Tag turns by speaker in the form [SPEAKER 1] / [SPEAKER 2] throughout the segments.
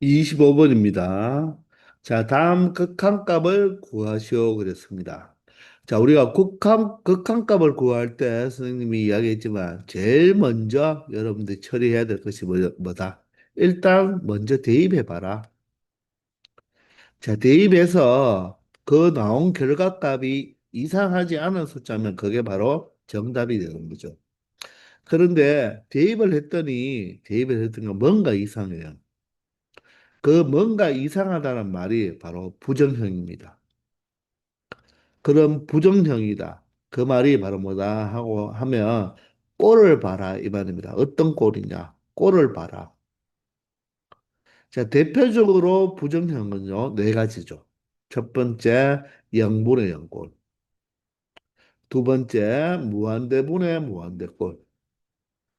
[SPEAKER 1] 25번입니다. 자, 다음 극한값을 구하시오 그랬습니다. 자, 우리가 극한값을 구할 때 선생님이 이야기했지만 제일 먼저 여러분들이 처리해야 될 것이 뭐다? 일단 먼저 대입해 봐라. 자, 대입해서 그 나온 결과값이 이상하지 않은 숫자면 그게 바로 정답이 되는 거죠. 그런데 대입을 했더니 뭔가 이상해요. 그 뭔가 이상하다는 말이 바로 부정형입니다. 그럼 부정형이다. 그 말이 바로 뭐다 하고 하면 꼴을 봐라 이 말입니다. 어떤 꼴이냐? 꼴을 봐라. 자, 대표적으로 부정형은요, 네 가지죠. 첫 번째, 영분의 영꼴. 두 번째, 무한대분의 무한대꼴.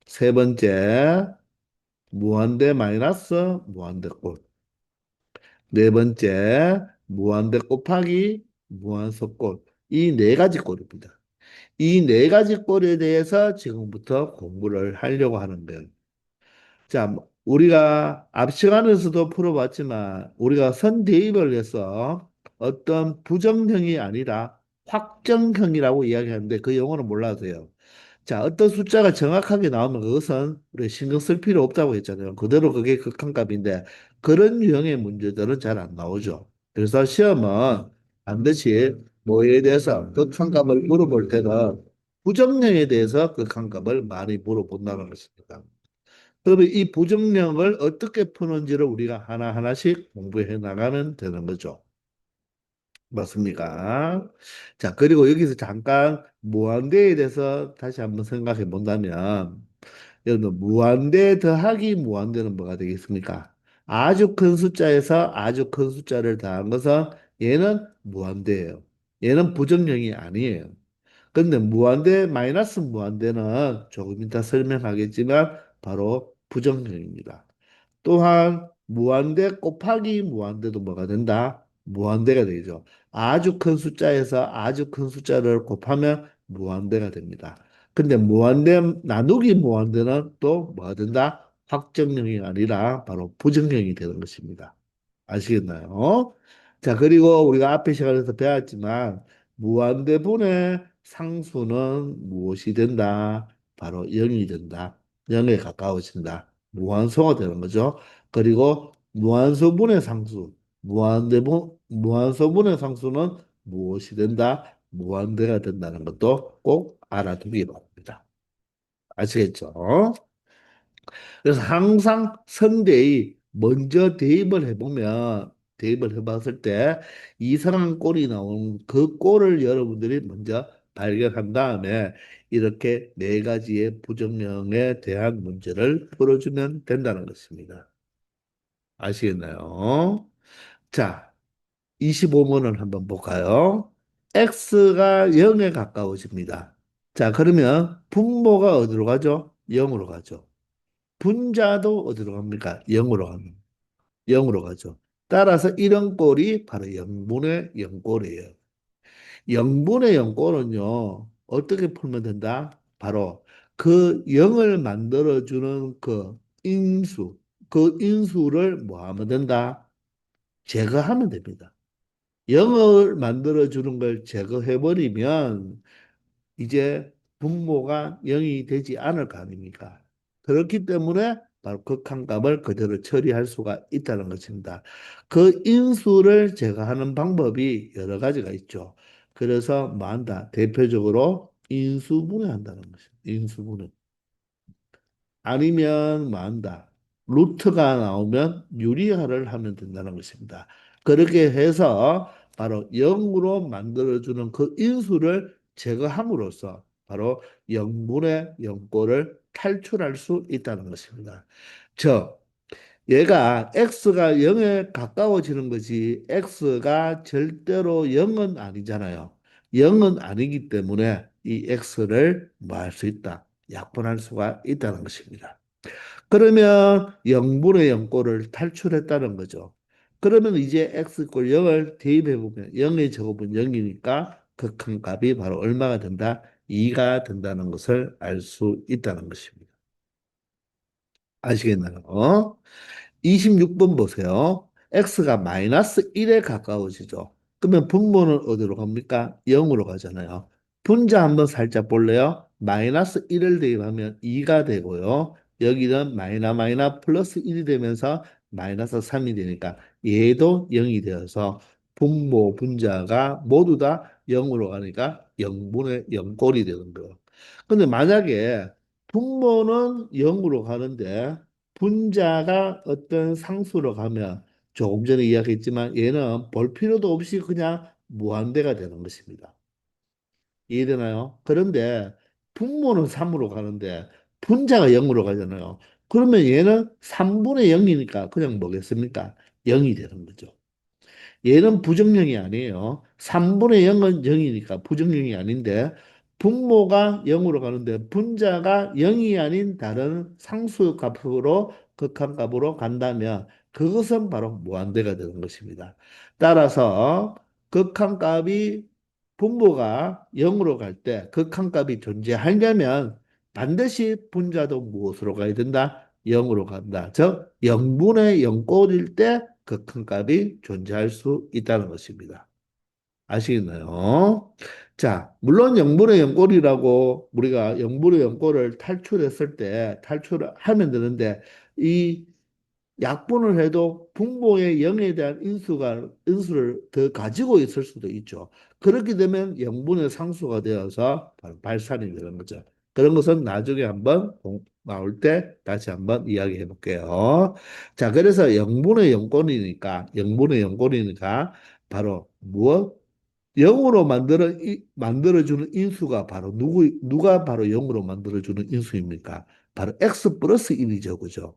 [SPEAKER 1] 세 번째, 무한대 마이너스 무한대꼴. 네 번째, 무한대 곱하기 무한소꼴. 이 네 가지 꼴입니다. 이 네 가지 꼴에 대해서 지금부터 공부를 하려고 하는 거예요. 자, 우리가 앞 시간에서도 풀어봤지만 우리가 선대입을 해서 어떤 부정형이 아니라 확정형이라고 이야기하는데 그 용어는 몰라도 돼요. 자, 어떤 숫자가 정확하게 나오면 그것은 우리 신경 쓸 필요 없다고 했잖아요. 그대로 그게 극한값인데 그런 유형의 문제들은 잘 안 나오죠. 그래서 시험은 반드시 뭐에 대해서 극한값을 물어볼 때는 부정령에 대해서 극한값을 많이 물어본다는 것입니다. 그러면 이 부정령을 어떻게 푸는지를 우리가 하나하나씩 공부해 나가면 되는 거죠. 맞습니까? 자, 그리고 여기서 잠깐 무한대에 대해서 다시 한번 생각해 본다면, 여러분, 무한대 더하기 무한대는 뭐가 되겠습니까? 아주 큰 숫자에서 아주 큰 숫자를 더한 것은 얘는 무한대예요. 얘는 부정형이 아니에요. 근데 무한대 마이너스 무한대는 조금 이따 설명하겠지만 바로 부정형입니다. 또한 무한대 곱하기 무한대도 뭐가 된다? 무한대가 되죠. 아주 큰 숫자에서 아주 큰 숫자를 곱하면 무한대가 됩니다. 근데 무한대 나누기 무한대는 또 뭐가 된다? 확정형이 아니라 바로 부정형이 되는 것입니다. 아시겠나요? 자, 그리고 우리가 앞에 시간에서 배웠지만 무한대분의 상수는 무엇이 된다? 바로 0이 된다. 0에 가까워진다. 무한소가 되는 거죠. 그리고 무한소분의 상수는 무엇이 된다? 무한대가 된다는 것도 꼭 알아두기 바랍니다. 아시겠죠? 그래서 항상 선대위 먼저 대입을 해봤을 때 이상한 꼴이 나오는 그 꼴을 여러분들이 먼저 발견한 다음에 이렇게 네 가지의 부정형에 대한 문제를 풀어주면 된다는 것입니다. 아시겠나요? 자, 25번을 한번 볼까요? x가 0에 가까워집니다. 자, 그러면 분모가 어디로 가죠? 0으로 가죠. 분자도 어디로 갑니까? 0으로 갑니다. 0으로 가죠. 따라서 이런 꼴이 바로 영분의 영꼴이에요. 영분의 영꼴은요, 어떻게 풀면 된다? 바로 그 0을 만들어주는 그 인수를 뭐 하면 된다? 제거하면 됩니다. 0을 만들어주는 걸 제거해버리면 이제 분모가 0이 되지 않을 거 아닙니까? 그렇기 때문에 바로 극한값을 그대로 처리할 수가 있다는 것입니다. 그 인수를 제거하는 방법이 여러 가지가 있죠. 그래서 뭐 한다? 대표적으로 인수분해한다는 것입니다. 인수분해. 아니면 뭐 한다? 루트가 나오면 유리화를 하면 된다는 것입니다. 그렇게 해서 바로 0으로 만들어주는 그 인수를 제거함으로써 바로 0분의 0꼴을 탈출할 수 있다는 것입니다. 즉, 얘가 x가 0에 가까워지는 거지 x가 절대로 0은 아니잖아요. 0은 아니기 때문에 이 x를 뭐 할 수 있다? 약분할 수가 있다는 것입니다. 그러면 0분의 0꼴을 탈출했다는 거죠. 그러면 이제 x 꼴 0을 대입해 보면 0의 제곱은 0이니까 극한값이 바로 얼마가 된다? 2가 된다는 것을 알 수 있다는 것입니다. 아시겠나요? 26번 보세요. x가 마이너스 1에 가까워지죠. 그러면 분모는 어디로 갑니까? 0으로 가잖아요. 분자 한번 살짝 볼래요? 마이너스 1을 대입하면 2가 되고요. 여기는 마이너 플러스 1이 되면서 마이너스 3이 되니까 얘도 0이 되어서 분모, 분자가 모두 다 0으로 가니까 0분의 0꼴이 되는 거예요. 근데 만약에 분모는 0으로 가는데 분자가 어떤 상수로 가면 조금 전에 이야기했지만 얘는 볼 필요도 없이 그냥 무한대가 되는 것입니다. 이해되나요? 그런데 분모는 3으로 가는데 분자가 0으로 가잖아요. 그러면 얘는 3분의 0이니까 그냥 뭐겠습니까? 0이 되는 거죠. 얘는 부정형이 아니에요. 3분의 0은 0이니까 부정형이 아닌데 분모가 0으로 가는데 분자가 0이 아닌 다른 상수값으로 극한값으로 간다면 그것은 바로 무한대가 되는 것입니다. 따라서 극한값이 분모가 0으로 갈 때 극한값이 존재하려면 반드시 분자도 무엇으로 가야 된다? 0으로 간다. 즉 0분의 0꼴일 때 극한값이 존재할 수 있다는 것입니다. 아시겠나요? 자, 물론 0분의 0꼴이라고 우리가 0분의 0꼴을 탈출했을 때 탈출을 하면 되는데 이 약분을 해도 분모의 0에 대한 인수를 더 가지고 있을 수도 있죠. 그렇게 되면 0분의 상수가 되어서 바로 발산이 되는 거죠. 그런 것은 나중에 한번 나올 때 다시 한번 이야기해 볼게요. 자, 그래서 0분의 0꼴이니까 0분의 0꼴이니까 바로 무엇? 0으로 만들어주는 인수가 바로 누가 바로 0으로 만들어주는 인수입니까? 바로 x 플러스 1이죠. 그죠?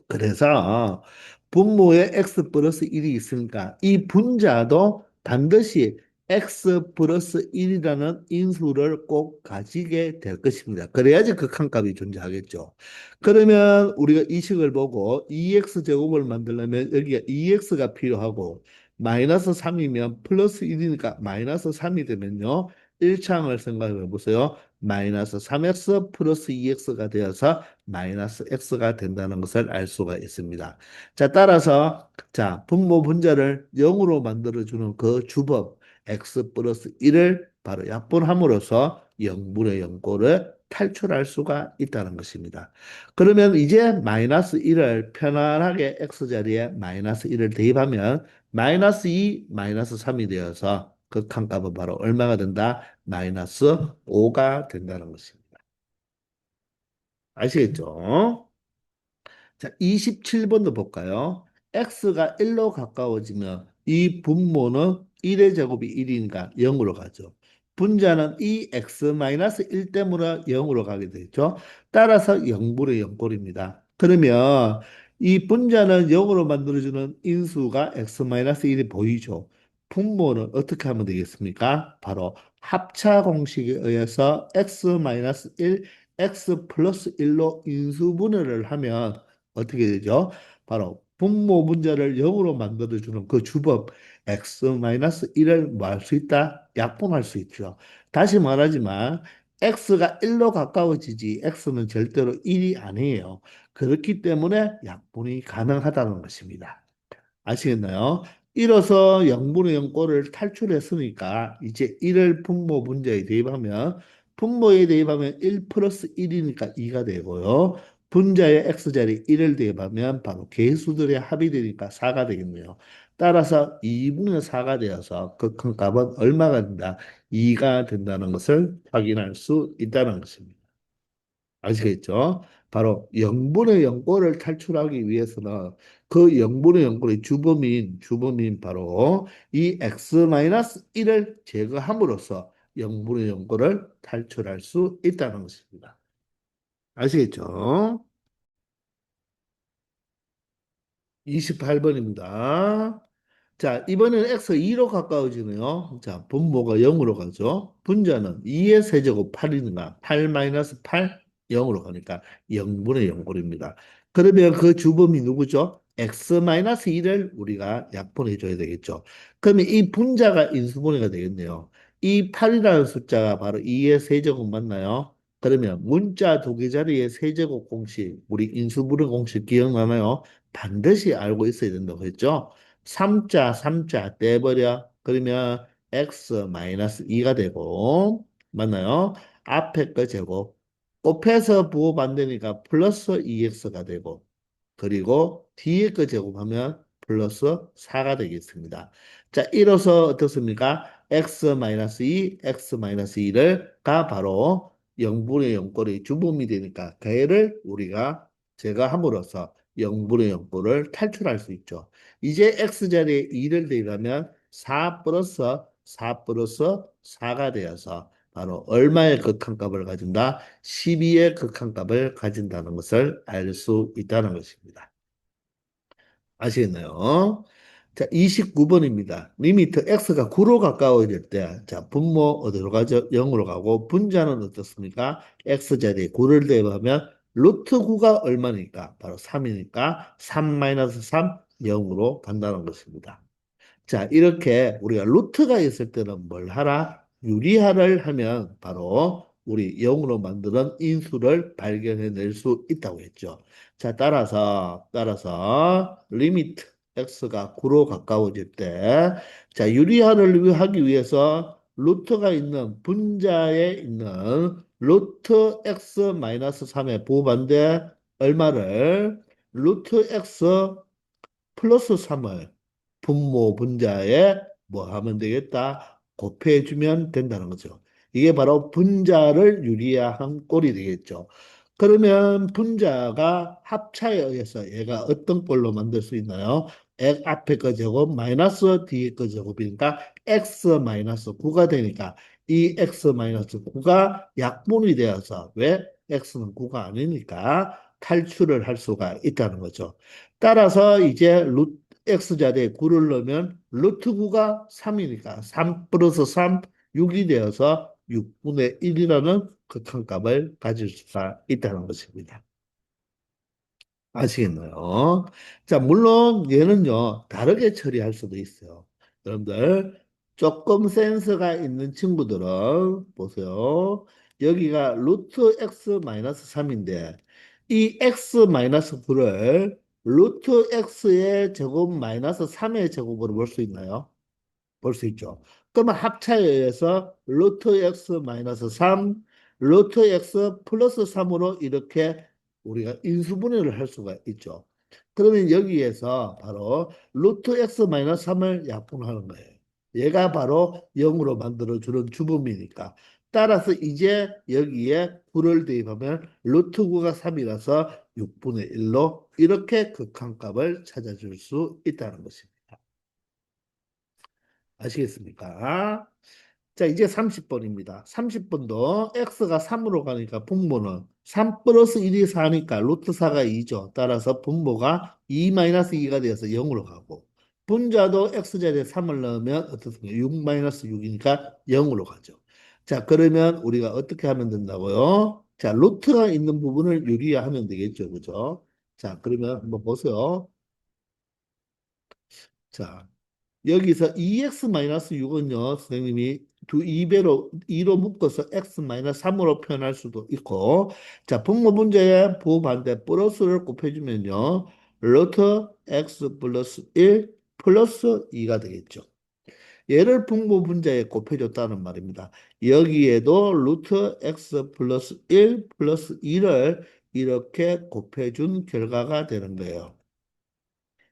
[SPEAKER 1] 그래서 분모에 x 플러스 1이 있으니까 이 분자도 반드시 x 플러스 1이라는 인수를 꼭 가지게 될 것입니다. 그래야지 극한값이 존재하겠죠. 그러면 우리가 이 식을 보고 2x 제곱을 만들려면 여기가 2x가 필요하고 마이너스 3이면 플러스 1이니까 마이너스 3이 되면요. 1차항을 생각해 보세요. 마이너스 3x 플러스 2x가 되어서 마이너스 x가 된다는 것을 알 수가 있습니다. 자, 따라서 자, 분모 분자를 0으로 만들어주는 그 주법 x 플러스 1을 바로 약분함으로써 0분의 0꼴을 탈출할 수가 있다는 것입니다. 그러면 이제 마이너스 1을 편안하게 x 자리에 마이너스 1을 대입하면 마이너스 2, 마이너스 3이 되어서 극한값은 바로 얼마가 된다? 마이너스 5가 된다는 것입니다. 아시겠죠? 자, 27번도 볼까요? x가 1로 가까워지면 이 분모는 1의 제곱이 1이니까 0으로 가죠. 분자는 이 x-1 때문에 0으로 가게 되죠. 따라서 0분의 0꼴입니다. 그러면 이 분자는 0으로 만들어주는 인수가 x-1이 보이죠. 분모는 어떻게 하면 되겠습니까? 바로 합차 공식에 의해서 x-1, x 플러스 1로 인수분해를 하면 어떻게 되죠? 바로 분모 분자를 0으로 만들어주는 그 주법 x-1을 뭐 할 수 있다? 약분할 수 있죠. 다시 말하지만 x가 1로 가까워지지 x는 절대로 1이 아니에요. 그렇기 때문에 약분이 가능하다는 것입니다. 아시겠나요? 이로써 0분의 0꼴을 탈출했으니까 이제 1을 분모 분자에 대입하면 분모에 대입하면 1 플러스 1이니까 2가 되고요. 분자의 x자리 1을 대입하면 바로 개수들의 합이 되니까 4가 되겠네요. 따라서 2분의 4가 되어서 극한값은 얼마가 된다? 2가 된다는 것을 확인할 수 있다는 것입니다. 아시겠죠? 바로 0분의 0꼴을 탈출하기 위해서는 그 0분의 0꼴의 주범인 바로 이 x-1을 제거함으로써 0분의 0꼴을 탈출할 수 있다는 것입니다. 아시겠죠? 28번입니다. 자, 이번에는 x 2로 가까워지네요. 자, 분모가 0으로 가죠. 분자는 2의 세제곱 8이니까 8 마이너스 8, 0으로 가니까 0분의 0꼴입니다. 그러면 그 주범이 누구죠? x 마이너스 1을 우리가 약분해 줘야 되겠죠. 그러면 이 분자가 인수분해가 되겠네요. 이 8이라는 숫자가 바로 2의 세제곱 맞나요? 그러면 문자 두 개 자리의 세제곱 공식, 우리 인수분해 공식 기억나나요? 반드시 알고 있어야 된다고 했죠. 3자 떼버려. 그러면 x-2가 되고, 맞나요? 앞에 거 제곱. 곱해서 부호 반대니까 플러스 2x가 되고, 그리고 뒤에 거 제곱하면 플러스 4가 되겠습니다. 자, 이로써 어떻습니까? x-2, x-2를 가 바로 0분의 0꼴이 주범이 되니까 걔를 우리가 제거함으로써 0분의 0꼴을 탈출할 수 있죠. 이제 x자리에 2를 대입하면 4 플러스 4 플러스 4가 되어서 바로 얼마의 극한값을 가진다? 12의 극한값을 가진다는 것을 알 수 있다는 것입니다. 아시겠나요? 자, 29번입니다. 리미트 x가 9로 가까워질 때, 자, 분모 어디로 가죠? 0으로 가고, 분자는 어떻습니까? x자리에 9를 대입하면 루트 9가 얼마니까? 바로 3이니까 3-3, 0으로 간다는 것입니다. 자, 이렇게 우리가 루트가 있을 때는 뭘 하라? 유리화를 하면 바로 우리 0으로 만드는 인수를 발견해낼 수 있다고 했죠. 자, 따라서 리미트 x가 9로 가까워질 때, 자, 유리화를 하기 위해서 루트가 있는 분자에 있는 루트 x-3의 부호반대 얼마를 루트 x 플러스 3을 분모 분자에 뭐 하면 되겠다? 곱해주면 된다는 거죠. 이게 바로 분자를 유리화한 꼴이 되겠죠. 그러면 분자가 합차에 의해서 얘가 어떤 꼴로 만들 수 있나요? x 앞에 거 제곱 마이너스 뒤에 거 제곱이니까 x 마이너스 9가 되니까 이 x 마이너스 9가 약분이 되어서 왜? x는 9가 아니니까 탈출을 할 수가 있다는 거죠. 따라서 이제 x자리에 9를 넣으면 루트 9가 3이니까 3 플러스 3, 6이 되어서 6분의 1이라는 극한값을 가질 수가 있다는 것입니다. 아시겠나요? 자, 물론 얘는요, 다르게 처리할 수도 있어요. 여러분들, 조금 센스가 있는 친구들은 보세요. 여기가 루트 x 마이너스 3인데, 이 x 마이너스 9를 루트 x의 제곱 마이너스 3의 제곱으로 볼 수 있나요? 볼 수 있죠. 그러면 합차에 의해서 루트 x 마이너스 3, 루트 x 플러스 3으로 이렇게 우리가 인수분해를 할 수가 있죠. 그러면 여기에서 바로 루트 x 마이너스 3을 약분하는 거예요. 얘가 바로 0으로 만들어주는 주범이니까. 따라서 이제 여기에 9를 대입하면 루트 9가 3이라서 6분의 1로 이렇게 극한값을 찾아줄 수 있다는 것입니다. 아시겠습니까? 자, 이제 30번입니다. 30번도 x가 3으로 가니까 분모는 3 플러스 1이 4니까 루트 4가 2죠. 따라서 분모가 2-2가 되어서 0으로 가고 분자도 x자리에 3을 넣으면 어떻습니까? 6-6이니까 0으로 가죠. 자, 그러면 우리가 어떻게 하면 된다고요? 자, 루트가 있는 부분을 유리화하면 되겠죠. 그죠? 자, 그러면 한번 보세요. 자, 여기서 2x-6은요, 선생님이 2로 묶어서 x-3으로 표현할 수도 있고, 자, 분모 문제의 부호반대 플러스를 곱해주면요, 루트 x 플러스 1 플러스 2가 되겠죠. 얘를 분모 분자에 곱해줬다는 말입니다. 여기에도 루트 x 플러스 1 플러스 2를 이렇게 곱해준 결과가 되는 거예요.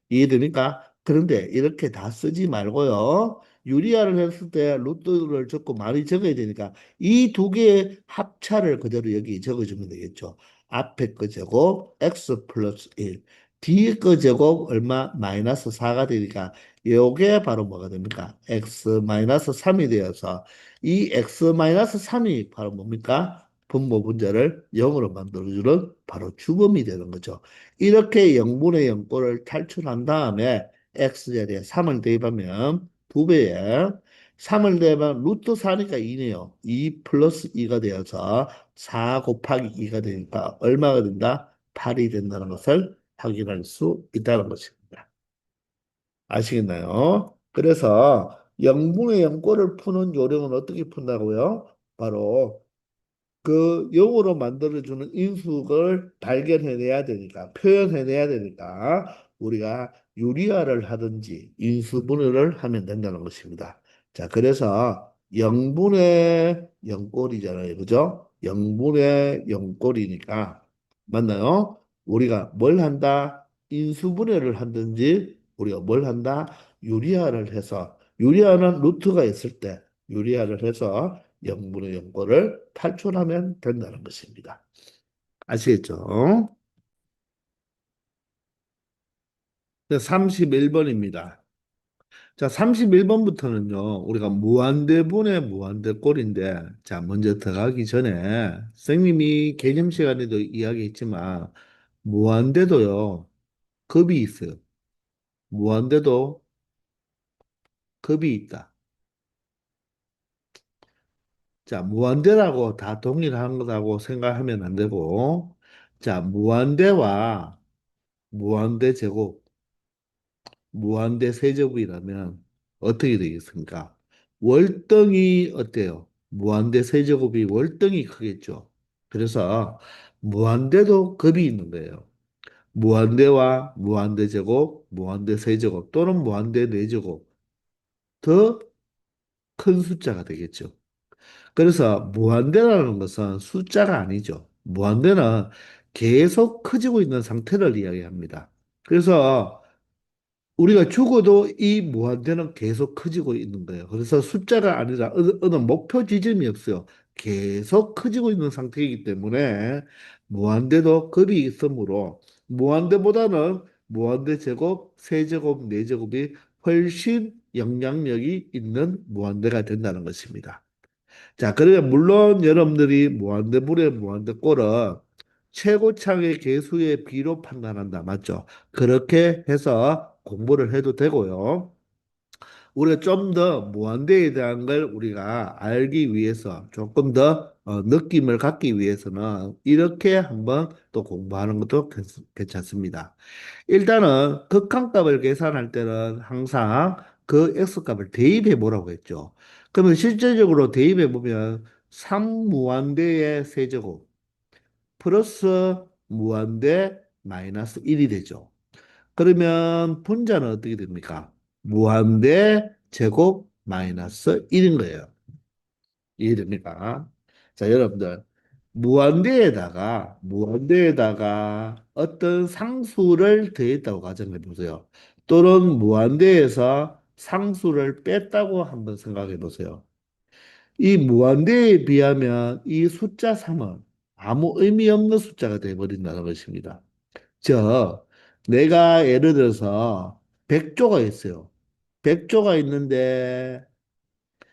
[SPEAKER 1] 이해됩니까? 그런데 이렇게 다 쓰지 말고요. 유리화를 했을 때 루트를 적고 많이 적어야 되니까 이 두 개의 합차를 그대로 여기 적어주면 되겠죠. 앞에 거 제곱 x 플러스 1, 뒤에 거 제곱 얼마 마이너스 4가 되니까 요게 바로 뭐가 됩니까? x 마이너스 3이 되어서 이 x 마이너스 3이 바로 뭡니까? 분모 분자를 0으로 만들어주는 바로 주범이 되는 거죠. 이렇게 0분의 0꼴을 탈출한 다음에 x자리에 3을 대입하면 2배에 3을 대입하면 루트 4니까 2네요. 2 플러스 2가 되어서 4 곱하기 2가 되니까 얼마가 된다? 8이 된다는 것을 확인할 수 있다는 것입니다. 아시겠나요? 그래서 0분의 0꼴을 푸는 요령은 어떻게 푼다고요? 바로 그 영어로 만들어주는 인수를 발견해내야 되니까, 표현해내야 되니까, 우리가 유리화를 하든지 인수분해를 하면 된다는 것입니다. 자, 그래서 0분의 0꼴이잖아요. 그죠? 0분의 0꼴이니까, 맞나요? 우리가 뭘 한다? 인수분해를 하든지, 우리가 뭘 한다? 유리화를 해서, 유리화는 루트가 있을 때, 유리화를 해서 0분의 0거를 탈출하면 된다는 것입니다. 아시겠죠? 31번입니다. 자, 31번부터는요, 우리가 무한대분의 무한대꼴인데, 자, 먼저 들어가기 전에, 선생님이 개념 시간에도 이야기했지만, 무한대도요, 급이 있어요. 무한대도 급이 있다. 자, 무한대라고 다 동일한 거라고 생각하면 안 되고, 자, 무한대와 무한대 제곱, 무한대 세제곱이라면 어떻게 되겠습니까? 월등히 어때요? 무한대 세제곱이 월등히 크겠죠. 그래서 무한대도 급이 있는 거예요. 무한대와 무한대 제곱, 무한대 세제곱 또는 무한대 네제곱 더 큰 숫자가 되겠죠. 그래서 무한대라는 것은 숫자가 아니죠. 무한대는 계속 커지고 있는 상태를 이야기합니다. 그래서 우리가 죽어도 이 무한대는 계속 커지고 있는 거예요. 그래서 숫자가 아니라 어느 목표 지점이 없어요. 계속 커지고 있는 상태이기 때문에 무한대도 급이 있으므로 무한대보다는 무한대 제곱, 세제곱, 네제곱이 훨씬 영향력이 있는 무한대가 된다는 것입니다. 자, 그러면 물론 여러분들이 무한대물의 무한대꼴은 최고창의 개수의 비로 판단한다. 맞죠? 그렇게 해서 공부를 해도 되고요. 우리가 좀 더 무한대에 대한 걸 우리가 알기 위해서 조금 더 느낌을 갖기 위해서는 이렇게 한번 또 공부하는 것도 괜찮습니다. 일단은 극한값을 계산할 때는 항상 그 x값을 대입해 보라고 했죠. 그러면 실제적으로 대입해 보면 3무한대의 세제곱 플러스 무한대 마이너스 1이 되죠. 그러면 분자는 어떻게 됩니까? 무한대 제곱 마이너스 1인 거예요. 이해됩니까? 자, 여러분들. 무한대에다가 어떤 상수를 더했다고 가정해 보세요. 또는 무한대에서 상수를 뺐다고 한번 생각해 보세요. 이 무한대에 비하면 이 숫자 3은 아무 의미 없는 숫자가 되어버린다는 것입니다. 저, 내가 예를 들어서 100조가 있어요. 100조가 있는데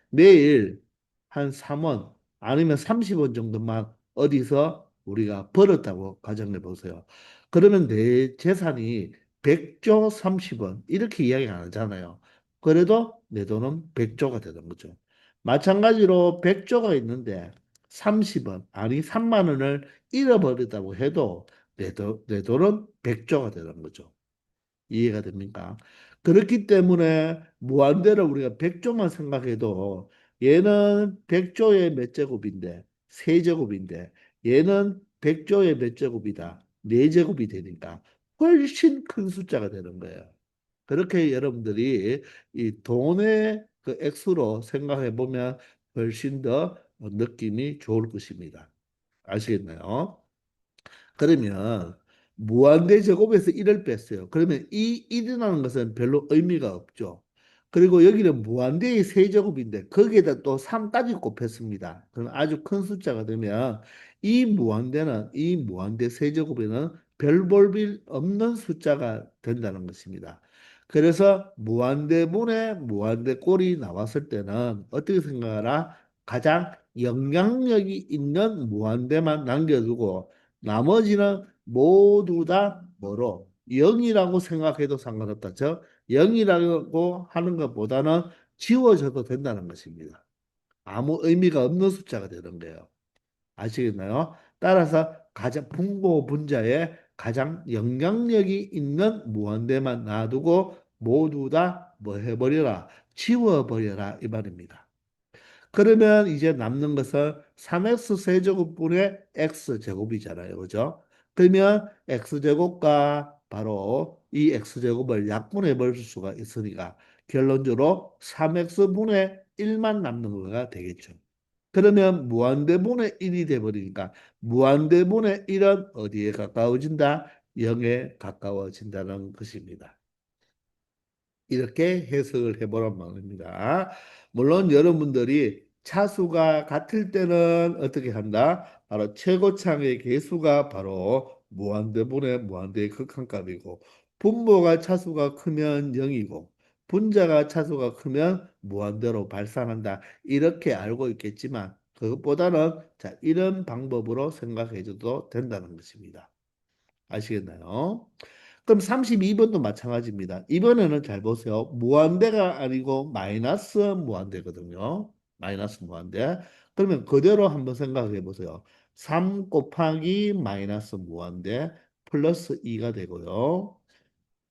[SPEAKER 1] 매일 한 3원 아니면 30원 정도만 어디서 우리가 벌었다고 가정해 보세요. 그러면 내 재산이 100조 30원 이렇게 이야기 안 하잖아요. 그래도 내 돈은 100조가 되는 거죠. 마찬가지로 100조가 있는데 30원 아니 3만 원을 잃어버리다고 해도 내 돈은 100조가 되는 거죠. 이해가 됩니까? 그렇기 때문에 무한대를 우리가 100조만 생각해도 얘는 100조의 몇 제곱인데 세제곱인데 얘는 100조의 몇 제곱이다. 네제곱이 되니까 훨씬 큰 숫자가 되는 거예요. 그렇게 여러분들이 이 돈의 그 액수로 생각해 보면 훨씬 더 느낌이 좋을 것입니다. 아시겠나요? 그러면 무한대 제곱에서 1을 뺐어요. 그러면 이 1이라는 것은 별로 의미가 없죠. 그리고 여기는 무한대의 세제곱인데 거기에다 또 3까지 곱했습니다. 그럼 아주 큰 숫자가 되면 이 무한대 세제곱에는 별 볼 일 없는 숫자가 된다는 것입니다. 그래서 무한대분의 무한대꼴이 나왔을 때는 어떻게 생각하라? 가장 영향력이 있는 무한대만 남겨두고 나머지는 모두 다 뭐로? 0이라고 생각해도 상관없다. 즉, 0이라고 하는 것보다는 지워져도 된다는 것입니다. 아무 의미가 없는 숫자가 되는 거예요. 아시겠나요? 따라서 가장 분모 분자에 가장 영향력이 있는 무한대만 놔두고 모두 다 뭐 해버려라? 지워버려라 이 말입니다. 그러면 이제 남는 것은 3x 세제곱분의 x 제곱이잖아요. 그죠? 그러면 x 제곱과 바로 이 x 제곱을 약분해 볼 수가 있으니까 결론적으로 3x분의 1만 남는 거가 되겠죠. 그러면 무한대분의 1이 돼버리니까 무한대분의 1은 어디에 가까워진다? 0에 가까워진다는 것입니다. 이렇게 해석을 해보란 말입니다. 물론 여러분들이 차수가 같을 때는 어떻게 한다? 바로 최고차의 개수가 바로 무한대분의 무한대의 극한값이고 분모가 차수가 크면 0이고 분자가 차수가 크면 무한대로 발산한다. 이렇게 알고 있겠지만 그것보다는 자, 이런 방법으로 생각해 줘도 된다는 것입니다. 아시겠나요? 그럼 32번도 마찬가지입니다. 이번에는 잘 보세요. 무한대가 아니고 마이너스 무한대거든요. 마이너스 무한대. 그러면 그대로 한번 생각해 보세요. 3 곱하기 마이너스 무한대 플러스 2가 되고요.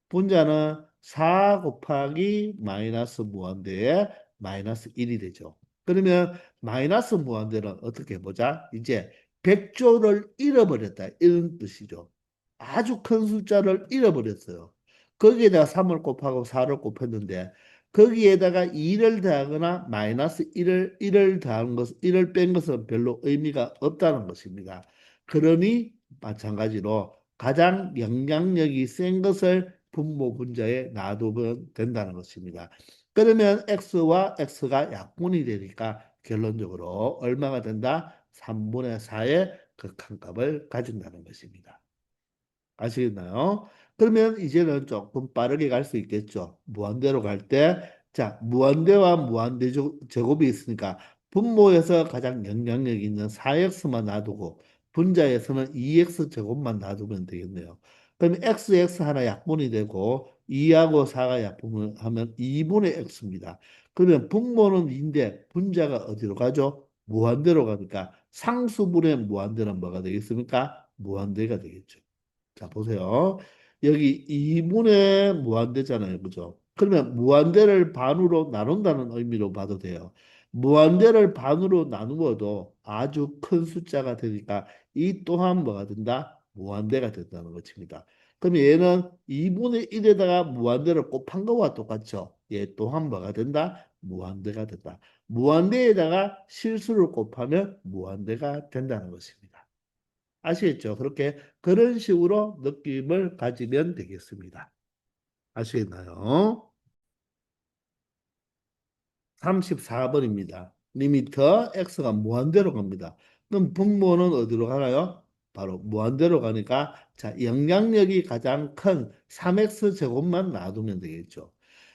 [SPEAKER 1] 분자는 4 곱하기 마이너스 무한대에 마이너스 1이 되죠. 그러면 마이너스 무한대는 어떻게 보자? 이제 100조를 잃어버렸다. 이런 뜻이죠. 아주 큰 숫자를 잃어버렸어요. 거기에다가 3을 곱하고 4를 곱했는데 거기에다가 2를 더하거나 마이너스 1을 더한 것, 1을 뺀 것은 별로 의미가 없다는 것입니다. 그러니 마찬가지로 가장 영향력이 센 것을 분모 분자에 놔두면 된다는 것입니다. 그러면 x와 x가 약분이 되니까 결론적으로 얼마가 된다? 3분의 4의 극한값을 가진다는 것입니다. 아시겠나요? 그러면 이제는 조금 빠르게 갈 수 있겠죠. 무한대로 갈 때, 자, 무한대와 무한대 제곱이 있으니까 분모에서 가장 영향력 있는 4x만 놔두고 분자에서는 2x 제곱만 놔두면 되겠네요. 그러면 x 하나 약분이 되고 2하고 4가 약분을 하면 2분의 x입니다. 그러면 분모는 2인데 분자가 어디로 가죠? 무한대로 가니까 상수분의 무한대는 뭐가 되겠습니까? 무한대가 되겠죠. 자, 보세요. 여기 2분의 무한대잖아요. 그죠? 그러면 무한대를 반으로 나눈다는 의미로 봐도 돼요. 무한대를 반으로 나누어도 아주 큰 숫자가 되니까 이 또한 뭐가 된다? 무한대가 된다는 것입니다. 그럼 얘는 2분의 1에다가 무한대를 곱한 거와 똑같죠? 얘 또한 뭐가 된다? 무한대가 된다. 무한대에다가 실수를 곱하면 무한대가 된다는 것입니다. 아시겠죠? 그렇게 그런 식으로 느낌을 가지면 되겠습니다. 아시겠나요? 34번입니다. 리미터 x가 무한대로 갑니다. 그럼 분모는 어디로 가나요? 바로 무한대로 가니까 자, 영향력이 가장 큰 3x 제곱만 놔두면 되겠죠.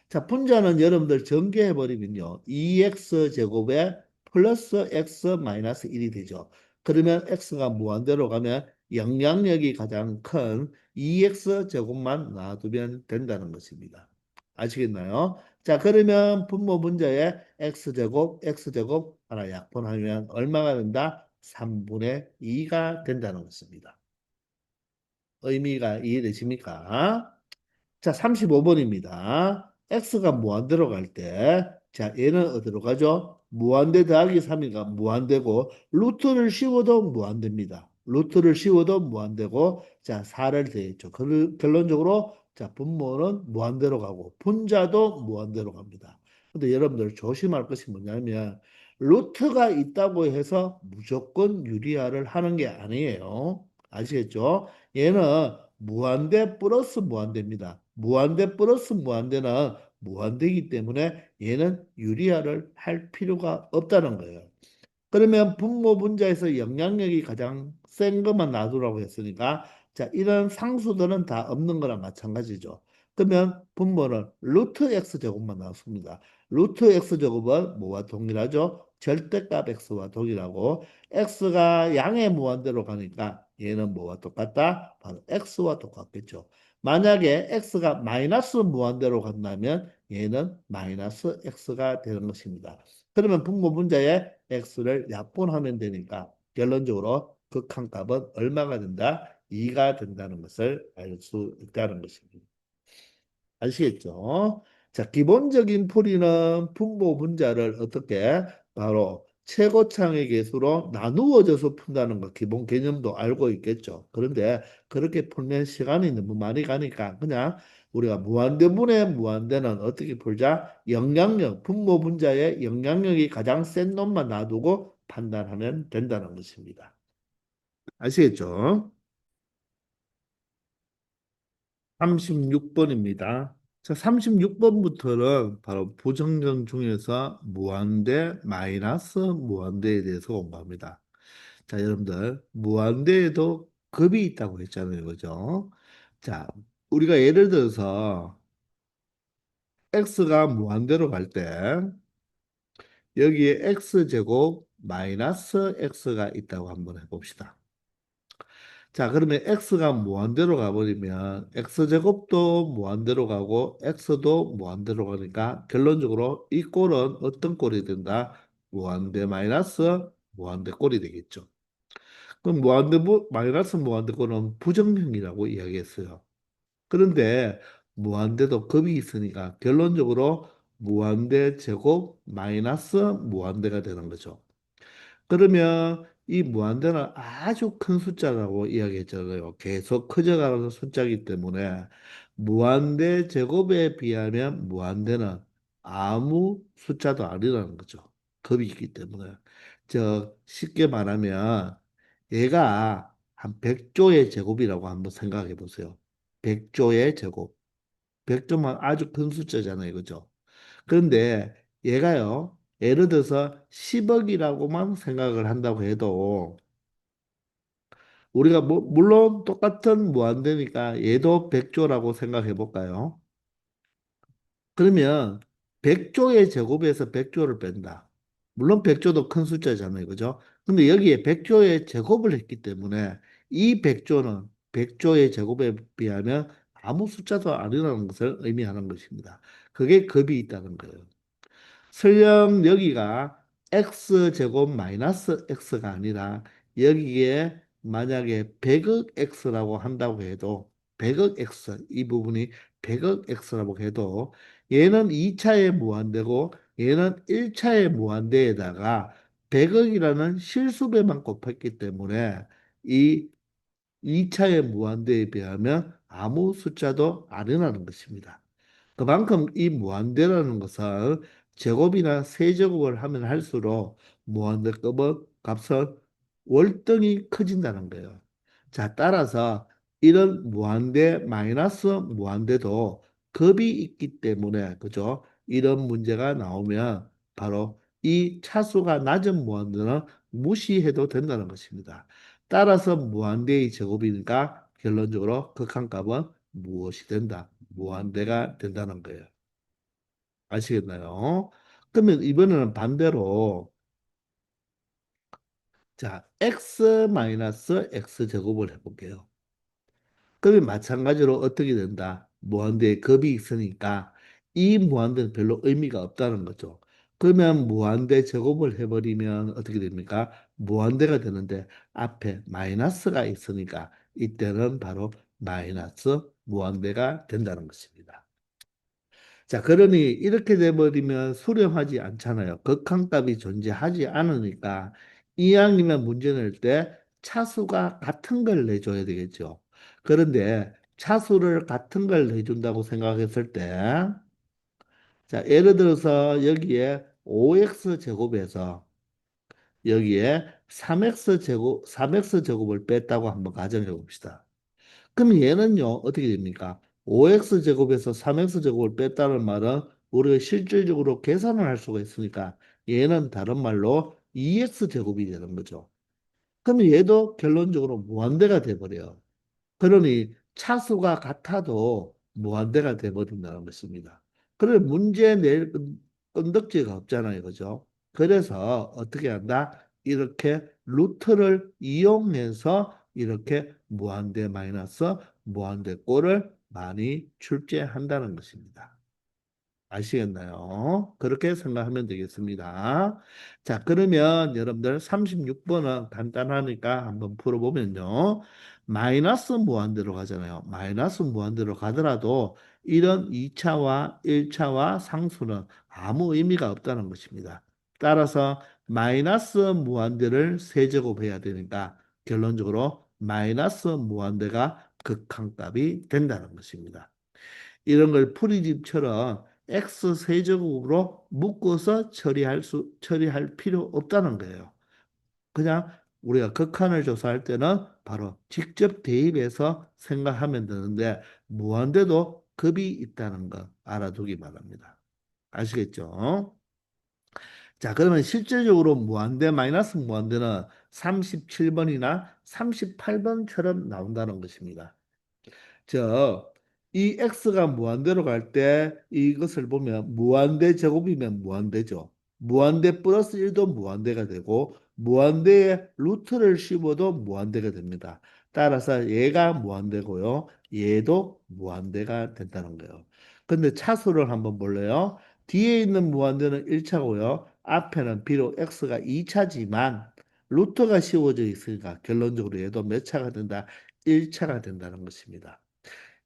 [SPEAKER 1] 자, 분자는 여러분들 전개해 버리면요. 2x 제곱에 플러스 x 마이너스 1이 되죠. 그러면 x가 무한대로 가면 영향력이 가장 큰 2x 제곱만 놔두면 된다는 것입니다. 아시겠나요? 자, 그러면 분모 문제에 x제곱 하나 약분하면 얼마가 된다? 3분의 2가 된다는 것입니다. 의미가 이해되십니까? 자, 35번입니다. x가 무한대로 갈 때, 자, 얘는 어디로 가죠? 무한대 더하기 3이니까 무한대고, 루트를 씌워도 무한대입니다. 루트를 씌워도 무한대고, 자, 4를 더했죠. 결론적으로, 자, 분모는 무한대로 가고, 분자도 무한대로 갑니다. 근데 여러분들 조심할 것이 뭐냐면, 루트가 있다고 해서 무조건 유리화를 하는 게 아니에요. 아시겠죠? 얘는 무한대 플러스 무한대입니다. 무한대 플러스 무한대는 무한대이기 때문에 얘는 유리화를 할 필요가 없다는 거예요. 그러면 분모 분자에서 영향력이 가장 센 것만 놔두라고 했으니까 자, 이런 상수들은 다 없는 거랑 마찬가지죠. 그러면 분모는 루트 x 제곱만 나왔습니다. 루트 x 제곱은 뭐와 동일하죠? 절대값 x와 동일하고 x가 양의 무한대로 가니까 얘는 뭐와 똑같다? 바로 x와 똑같겠죠. 만약에 x가 마이너스 무한대로 간다면 얘는 마이너스 x가 되는 것입니다. 그러면 분모 분자에 x를 약분하면 되니까 결론적으로 극한값은 얼마가 된다? 2가 된다는 것을 알 수 있다는 것입니다. 아시겠죠? 자, 기본적인 풀이는 분모 분자를 어떻게 바로 최고창의 개수로 나누어져서 푼다는 거 기본 개념도 알고 있겠죠. 그런데 그렇게 풀면 시간이 너무 많이 가니까 그냥 우리가 무한대분의 무한대는 어떻게 풀자? 영향력, 분모 분자의 영향력이 가장 센 놈만 놔두고 판단하면 된다는 것입니다. 아시겠죠? 36번입니다. 자, 36번부터는 바로 부정령 중에서 무한대, 마이너스 무한대에 대해서 공부합니다. 자, 여러분들, 무한대에도 급이 있다고 했잖아요. 그죠? 자, 우리가 예를 들어서 x가 무한대로 갈 때 여기에 x제곱 마이너스 x가 있다고 한번 해봅시다. 자, 그러면 x가 무한대로 가버리면 x제곱도 무한대로 가고 x도 무한대로 가니까 결론적으로 이 꼴은 어떤 꼴이 된다? 무한대 마이너스 무한대 꼴이 되겠죠. 그럼 마이너스 무한대 꼴은 부정형이라고 이야기했어요. 그런데 무한대도 급이 있으니까 결론적으로 무한대 제곱 마이너스 무한대가 되는 거죠. 그러면 이 무한대는 아주 큰 숫자라고 이야기했잖아요. 계속 커져가는 숫자이기 때문에 무한대 제곱에 비하면 무한대는 아무 숫자도 아니라는 거죠. 급이 있기 때문에. 쉽게 말하면 얘가 한 100조의 제곱이라고 한번 생각해 보세요. 100조의 제곱. 100조면 아주 큰 숫자잖아요. 그죠? 그런데 얘가요, 예를 들어서 10억이라고만 생각을 한다고 해도 우리가 물론 똑같은 무한대니까 얘도 100조라고 생각해 볼까요? 그러면 100조의 제곱에서 100조를 뺀다. 물론 100조도 큰 숫자잖아요. 그죠? 근데 여기에 100조의 제곱을 했기 때문에 이 100조는 100조의 제곱에 비하면 아무 숫자도 아니라는 것을 의미하는 것입니다. 그게 급이 있다는 거예요. 설령 여기가 x제곱 마이너스 x가 아니라 여기에 만약에 100억 x라고 한다고 해도 100억 x 이 부분이 100억 x라고 해도 얘는 2차의 무한대고 얘는 1차의 무한대에다가 100억이라는 실수배만 곱했기 때문에 이 2차의 무한대에 비하면 아무 숫자도 안 일어나는 것입니다. 그만큼 이 무한대라는 것은 제곱이나 세제곱을 하면 할수록 무한대급의 값은 월등히 커진다는 거예요. 자, 따라서 이런 무한대 마이너스 무한대도 급이 있기 때문에 그죠? 이런 문제가 나오면 바로 이 차수가 낮은 무한대는 무시해도 된다는 것입니다. 따라서 무한대의 제곱이니까 결론적으로 극한값은 무엇이 된다? 무한대가 된다는 거예요. 아시겠나요? 그러면 이번에는 반대로 자, x 마이너스 x 제곱을 해볼게요. 그러면 마찬가지로 어떻게 된다? 무한대의 급이 있으니까 이 무한대는 별로 의미가 없다는 거죠. 그러면 무한대 제곱을 해버리면 어떻게 됩니까? 무한대가 되는데 앞에 마이너스가 있으니까 이때는 바로 마이너스 무한대가 된다는 것입니다. 자, 그러니 이렇게 돼버리면 수렴하지 않잖아요. 극한값이 존재하지 않으니까 이왕이면 문제 낼 때 차수가 같은 걸 내줘야 되겠죠. 그런데 차수를 같은 걸 내준다고 생각했을 때, 자, 예를 들어서 여기에 5x 제곱에서 여기에 3x 제곱, 3x 제곱을 뺐다고 한번 가정해 봅시다. 그럼 얘는요, 어떻게 됩니까? 5x 제곱에서 3x 제곱을 뺐다는 말은 우리가 실질적으로 계산을 할 수가 있으니까 얘는 다른 말로 2x 제곱이 되는 거죠. 그럼 얘도 결론적으로 무한대가 돼버려요. 그러니 차수가 같아도 무한대가 돼버린다는 것입니다. 그래 문제 낼 건덕지가 없잖아요. 그죠? 그래서 어떻게 한다? 이렇게 루트를 이용해서 이렇게 무한대 마이너스 무한대 꼴을 많이 출제한다는 것입니다. 아시겠나요? 그렇게 생각하면 되겠습니다. 자, 그러면 여러분들 36번은 간단하니까 한번 풀어보면요. 마이너스 무한대로 가잖아요. 마이너스 무한대로 가더라도 이런 2차와 1차와 상수는 아무 의미가 없다는 것입니다. 따라서 마이너스 무한대를 세제곱해야 되니까 결론적으로 마이너스 무한대가 극한값이 된다는 것입니다. 이런 걸 풀이집처럼 x 세제곱으로 묶어서 처리할 필요 없다는 거예요. 그냥 우리가 극한을 조사할 때는 바로 직접 대입해서 생각하면 되는데 무한대도 급이 있다는 거 알아두기 바랍니다. 아시겠죠? 자, 그러면 실제적으로 무한대 마이너스 무한대는 37번이나 38번처럼 나온다는 것입니다. 이 x가 무한대로 갈 때 이것을 보면 무한대 제곱이면 무한대죠. 무한대 플러스 1도 무한대가 되고 무한대에 루트를 씌워도 무한대가 됩니다. 따라서 얘가 무한대고요. 얘도 무한대가 된다는 거예요. 근데 차수를 한번 볼래요? 뒤에 있는 무한대는 1차고요. 앞에는 비록 x가 2차지만 루트가 씌워져 있으니까 결론적으로 얘도 몇 차가 된다? 1차가 된다는 것입니다.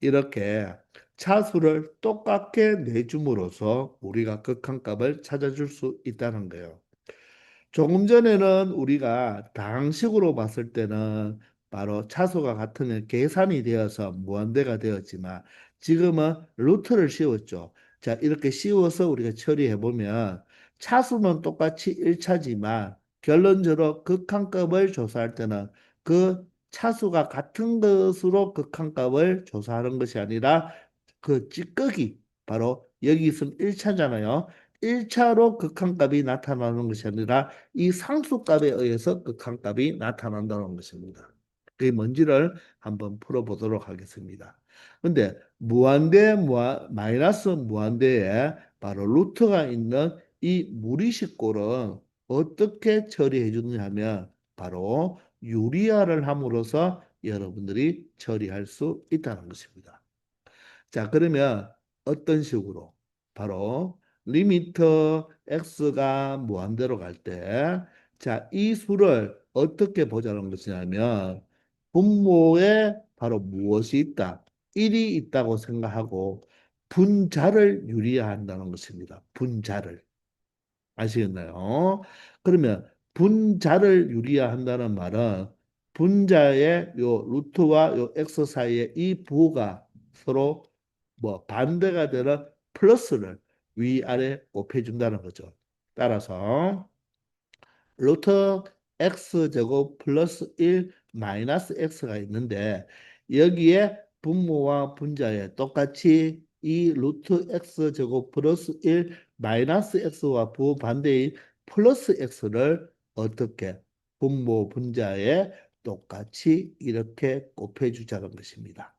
[SPEAKER 1] 이렇게 차수를 똑같게 내줌으로써 우리가 극한값을 찾아줄 수 있다는 거예요. 조금 전에는 우리가 다항식으로 봤을 때는 바로 차수가 같으면 계산이 되어서 무한대가 되었지만 지금은 루트를 씌웠죠. 자, 이렇게 씌워서 우리가 처리해 보면 차수는 똑같이 1차지만 결론적으로 극한값을 조사할 때는 그 차수가 같은 것으로 극한값을 조사하는 것이 아니라 그 찌꺼기 바로 여기 있으면 1차잖아요. 1차로 극한값이 나타나는 것이 아니라 이 상수값에 의해서 극한값이 나타난다는 것입니다. 그게 뭔지를 한번 풀어보도록 하겠습니다. 근데 마이너스 무한대에 바로 루트가 있는 이 무리식꼴은 어떻게 처리해 주느냐 하면 바로 유리화를 함으로써 여러분들이 처리할 수 있다는 것입니다. 자, 그러면 어떤 식으로? 바로 리미터 x가 무한대로 갈 때, 자, 이 수를 어떻게 보자는 것이냐면, 분모에 바로 무엇이 있다? 1이 있다고 생각하고, 분자를 유리화한다는 것입니다. 분자를. 아시겠나요? 그러면 분자를 유리화한다는 말은 분자의 요 루트와 요 x 사이에 이 부호가 서로 뭐 반대가 되는 플러스를 위아래 곱해준다는 거죠. 따라서 루트 x 제곱 플러스 1 마이너스 x가 있는데 여기에 분모와 분자에 똑같이 이 루트 x 제곱 플러스 1 마이너스 x와 부반대인 플러스 x를 어떻게 분모 분자에 똑같이 이렇게 곱해주자는 것입니다.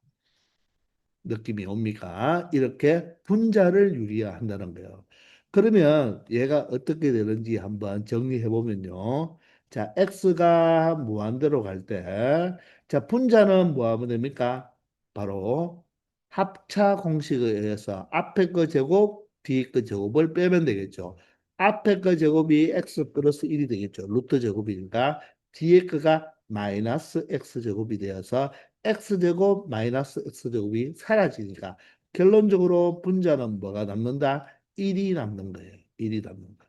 [SPEAKER 1] 느낌이 옵니까? 이렇게 분자를 유리화한다는 거예요. 그러면 얘가 어떻게 되는지 한번 정리해 보면요. 자, x가 무한대로 갈 때, 자, 분자는 뭐 하면 됩니까? 바로 합차 공식에 의해서 앞에 거 제곱, 뒤에 거 제곱을 빼면 되겠죠. 앞에 거 제곱이 x 플러스 1이 되겠죠. 루트 제곱이니까 뒤에 거가 마이너스 x 제곱이 되어서 x제곱 마이너스 x제곱이 사라지니까 결론적으로 분자는 뭐가 남는다? 1이 남는 거예요. 1이 남는 거.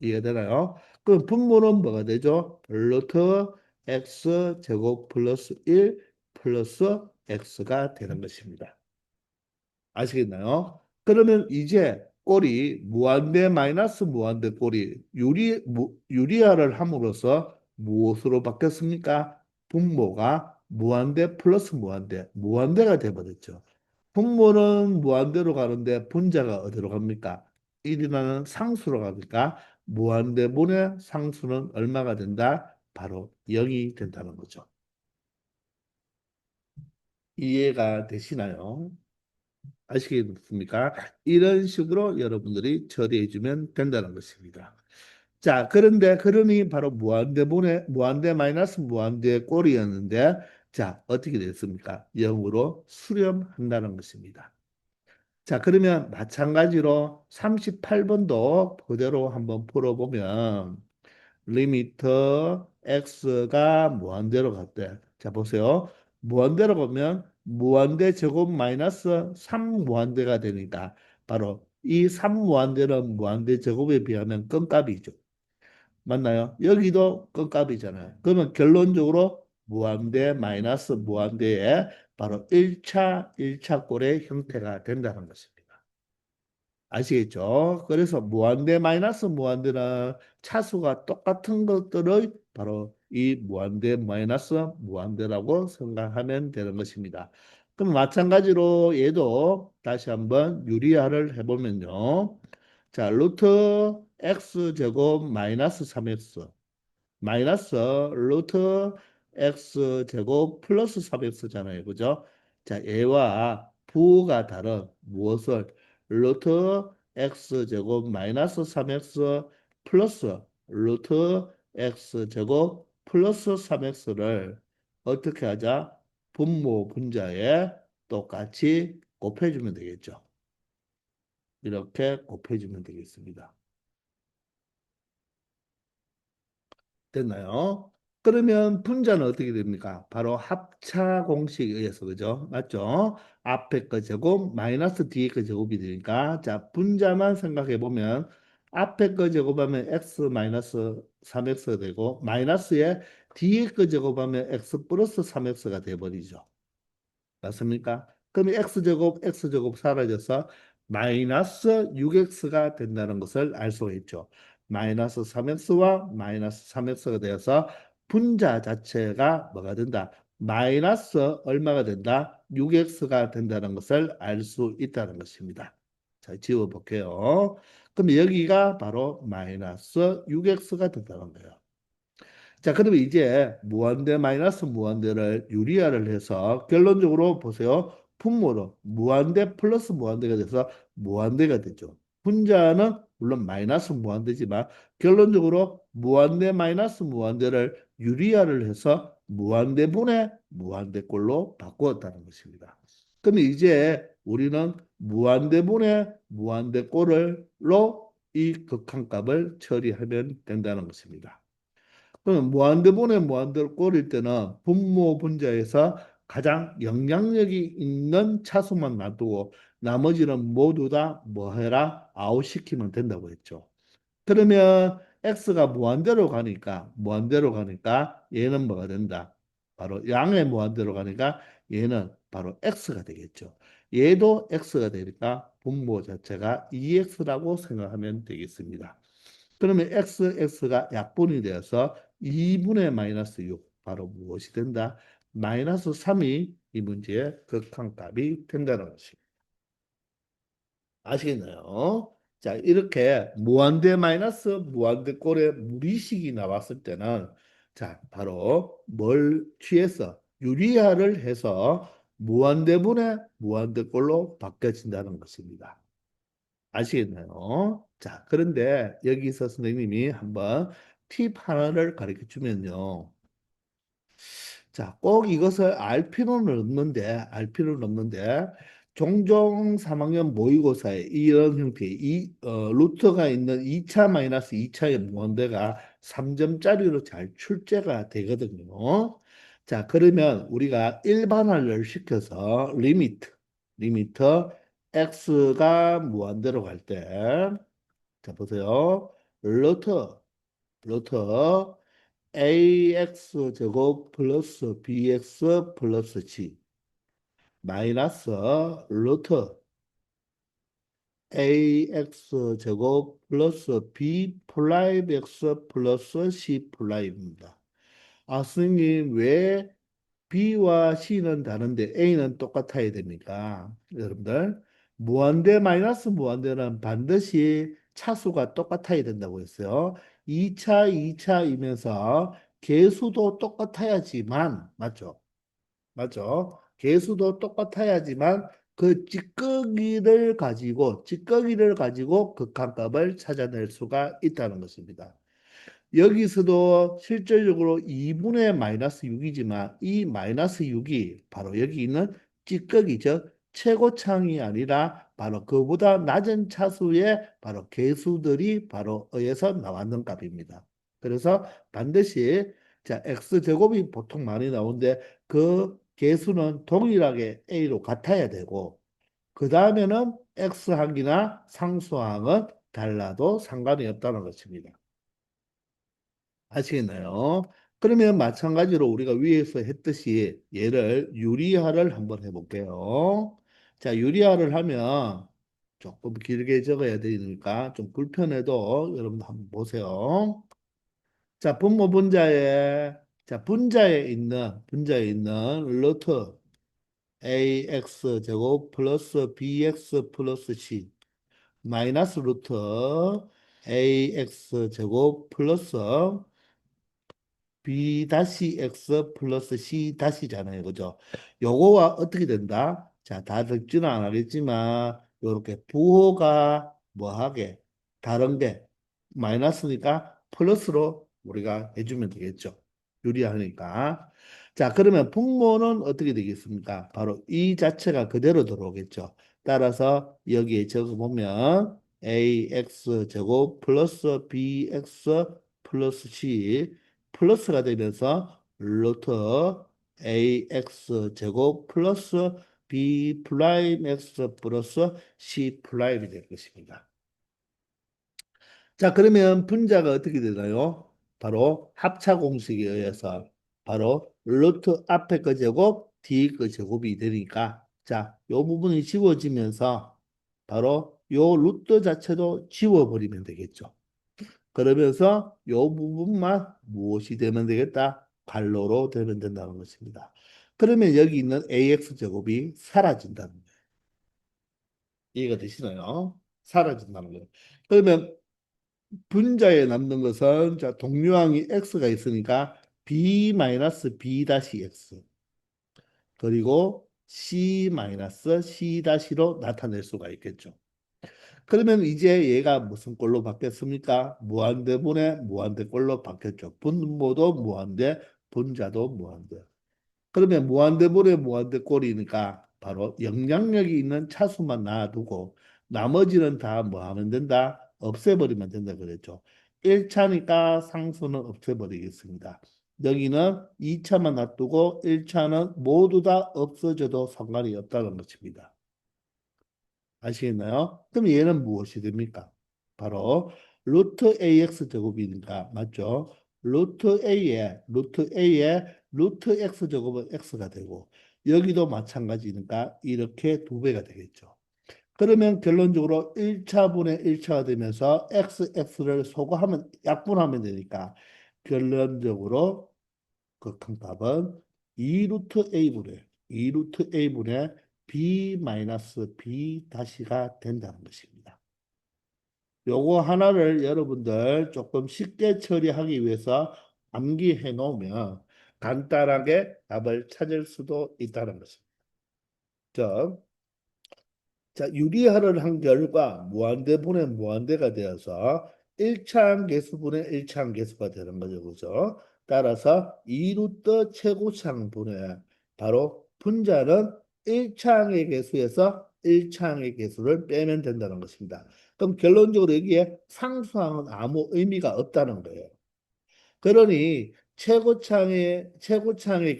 [SPEAKER 1] 이해되나요? 그럼 분모는 뭐가 되죠? 루트 x제곱 플러스 1 플러스 x가 되는 것입니다. 아시겠나요? 그러면 이제 꼴이 무한대 마이너스 무한대 꼴이 유리화를 함으로써 무엇으로 바뀌었습니까? 분모가 무한대 플러스 무한대가 돼버렸죠. 분모는 무한대로 가는데 분자가 어디로 갑니까? 1이라는 상수로 가니까 무한대분의 상수는 얼마가 된다? 바로 0이 된다는 거죠. 이해가 되시나요? 아시겠습니까? 이런 식으로 여러분들이 처리해 주면 된다는 것입니다. 자, 그런데 흐름이 바로 무한대 마이너스 무한대 꼴이었는데, 자, 어떻게 됐습니까? 0으로 수렴한다는 것입니다. 자, 그러면 마찬가지로 38번도 그대로 한번 풀어보면, 리미터 x가 무한대로 갔대. 자, 보세요. 무한대로 가면 무한대 제곱 마이너스 3무한대가 되니까 바로 이 3무한대는 무한대 제곱에 비하면 끔값이죠. 맞나요? 여기도 끝값이잖아요. 그러면 결론적으로 무한대 마이너스 무한대의 바로 1차 꼴의 형태가 된다는 것입니다. 아시겠죠? 그래서 무한대 마이너스 무한대는 차수가 똑같은 것들의 바로 이 무한대 마이너스 무한대라고 생각하면 되는 것입니다. 그럼 마찬가지로 얘도 다시 한번 유리화를 해보면요. 자, 루트 x 제곱 마이너스 3x 마이너스 루트 x 제곱 플러스 3x잖아요. 그죠? 자, 얘와 부호가 다른 무엇을 루트 x 제곱 마이너스 3x 플러스 루트 x 제곱 플러스 3x를 어떻게 하자? 분모 분자에 똑같이 곱해주면 되겠죠. 이렇게 곱해주면 되겠습니다. 됐나요? 그러면 분자는 어떻게 됩니까? 바로 합차 공식에 의해서 그죠? 맞죠? 앞에 거 제곱 마이너스 뒤에 거 제곱이 되니까 자 분자만 생각해 보면 앞에 거 제곱하면 x 마이너스 3x가 되고 마이너스에 뒤에 거 제곱하면 x 플러스 3x가 돼버리죠. 맞습니까? 그러면 x제곱 사라져서 마이너스 6x가 된다는 것을 알 수가 있죠. 마이너스 3x와 마이너스 3x가 되어서 분자 자체가 뭐가 된다? 마이너스 얼마가 된다? 6x가 된다는 것을 알 수 있다는 것입니다. 자, 지워볼게요. 그럼 여기가 바로 마이너스 6x가 된다는 거예요. 자, 그러면 이제 무한대 마이너스 무한대를 유리화를 해서 결론적으로 보세요. 분모로 무한대 플러스 무한대가 돼서 무한대가 되죠. 분자는 물론 마이너스 무한대지만 결론적으로 무한대 마이너스 무한대를 유리화를 해서 무한대분의 무한대꼴로 바꾸었다는 것입니다. 그러면 이제 우리는 무한대분의 무한대꼴로 이 극한값을 처리하면 된다는 것입니다. 그러면 무한대분의 무한대를 꼬릴 때는 분모 분자에서 가장 영향력이 있는 차수만 놔두고 나머지는 모두 다 뭐 해라? 아웃시키면 된다고 했죠. 그러면 x가 무한대로 가니까 얘는 뭐가 된다? 바로 양의 무한대로 가니까 얘는 바로 x가 되겠죠. 얘도 x가 되니까 분모 자체가 2x라고 생각하면 되겠습니다. 그러면 x가 약분이 되어서 2분의 마이너스 6 바로 무엇이 된다? 마이너스 3이 이 문제의 극한값이 된다는 것입니다. 아시겠나요? 자, 이렇게 무한대 마이너스 무한대 꼴의 무리식이 나왔을 때는 자, 바로 뭘 취해서 유리화를 해서 무한대분의 무한대꼴로 바뀌어진다는 것입니다. 아시겠나요? 자, 그런데 여기서 선생님이 한번 팁 하나를 가르쳐 주면요. 자, 꼭 이것을 알 필요는 없는데, 종종 3학년 모의고사에 이런 형태의 루트가 있는 2차 마이너스 2차의 무한대가 3점짜리로 잘 출제가 되거든요. 자, 그러면 우리가 일반화를 시켜서 리미트 x가 무한대로 갈 때, 자, 보세요. 루트, 루트 ax 제곱 플러스 bx 플러스 g 마이너스 루트 ax 제곱 플러스 b 플라임 x 플러스 c 플라임입니다. 아, 선생님, 왜 B와 C는 다른데 A는 똑같아야 됩니까? 여러분들, 무한대 마이너스 무한대는 반드시 차수가 똑같아야 된다고 했어요. 2차, 2차이면서 개수도 똑같아야지만, 맞죠? 맞죠? 개수도 똑같아야지만 그 찌꺼기를 가지고 극한값을 찾아낼 수가 있다는 것입니다. 여기서도 실질적으로 2분의 마이너스 6이지만 이 마이너스 6이 바로 여기 있는 찌꺼기죠. 최고창이 아니라 바로 그보다 낮은 차수의 바로 개수들이 바로 의해서 나왔는 값입니다. 그래서 반드시 자, x제곱이 보통 많이 나오는데 그 개수는 동일하게 a로 같아야 되고 그 다음에는 x항이나 상수항은 달라도 상관이 없다는 것입니다. 아시겠나요? 그러면 마찬가지로 우리가 위에서 했듯이 얘를 유리화를 한번 해볼게요. 자, 유리화를 하면 조금 길게 적어야 되니까 좀 불편해도 여러분 한번 보세요. 자, 분모 분자에 분자에 있는 루트 ax 제곱 플러스 bx 플러스 c 마이너스 루트 ax 제곱 플러스 b 다시 x 플러스 c 다시잖아요. 그죠? 요거와 어떻게 된다? 자, 다 듣지는 않았겠지만 요렇게 부호가 뭐하게 다른 게 마이너스니까 플러스로 우리가 해주면 되겠죠. 유리하니까. 자, 그러면 분모는 어떻게 되겠습니까? 바로 이 자체가 그대로 들어오겠죠. 따라서 여기에 적어보면 ax 제곱 플러스 bx 플러스 c 플러스가 되면서 루트 ax 제곱 플러스 b 프라임 x 플러스 c 프라임이 될 것입니다. 자, 그러면 분자가 어떻게 되나요? 바로 합차 공식에 의해서 바로 루트 앞에 거 제곱, 뒤에 거 제곱이 되니까 자, 요 부분이 지워지면서 바로 요 루트 자체도 지워버리면 되겠죠. 그러면서 요 부분만 무엇이 되면 되겠다? 괄호로 되면 된다는 것입니다. 그러면 여기 있는 ax 제곱이 사라진다는 거예요. 이해가 되시나요? 사라진다는 거예요. 그러면 분자에 남는 것은 자 동류항이 x가 있으니까 b 마이너스 b 다시 x 그리고 c 마이너스 c 다시로 나타낼 수가 있겠죠. 그러면 이제 얘가 무슨 꼴로 바뀌었습니까? 무한대분의 무한대꼴로 바뀌었죠. 분모도 무한대, 분자도 무한대. 그러면 무한대분의 무한대꼴이니까 바로 영향력이 있는 차수만 놔두고 나머지는 다 뭐 하면 된다? 없애버리면 된다 그랬죠. 1차니까 상수는 없애버리겠습니다. 여기는 2차만 놔두고 1차는 모두 다 없어져도 상관이 없다는 것입니다. 아시겠나요? 그럼 얘는 무엇이 됩니까? 바로 루트 ax 제곱이니까 맞죠? 루트 a의 루트 x 제곱은 x가 되고 여기도 마찬가지니까 이렇게 두 배가 되겠죠. 그러면 결론적으로 1차분의 1차가 되면서 x를 소거하면 약분하면 되니까 결론적으로 극한값은 2루트 a분의 b 마이너스 b 다시가 된다는 것입니다. 요거 하나를 여러분들 조금 쉽게 처리하기 위해서 암기해 놓으면 간단하게 답을 찾을 수도 있다는 것입니다. 자, 유리화를 한 결과 무한대분의 무한대가 되어서 1차항 계수분의 1차항 계수가 되는 거죠. 그죠? 따라서 2루트 최고차항분의 바로 분자는 1차항의 계수에서 1차항의 계수를 빼면 된다는 것입니다. 그럼 결론적으로 여기에 상수항은 아무 의미가 없다는 거예요. 그러니 최고창의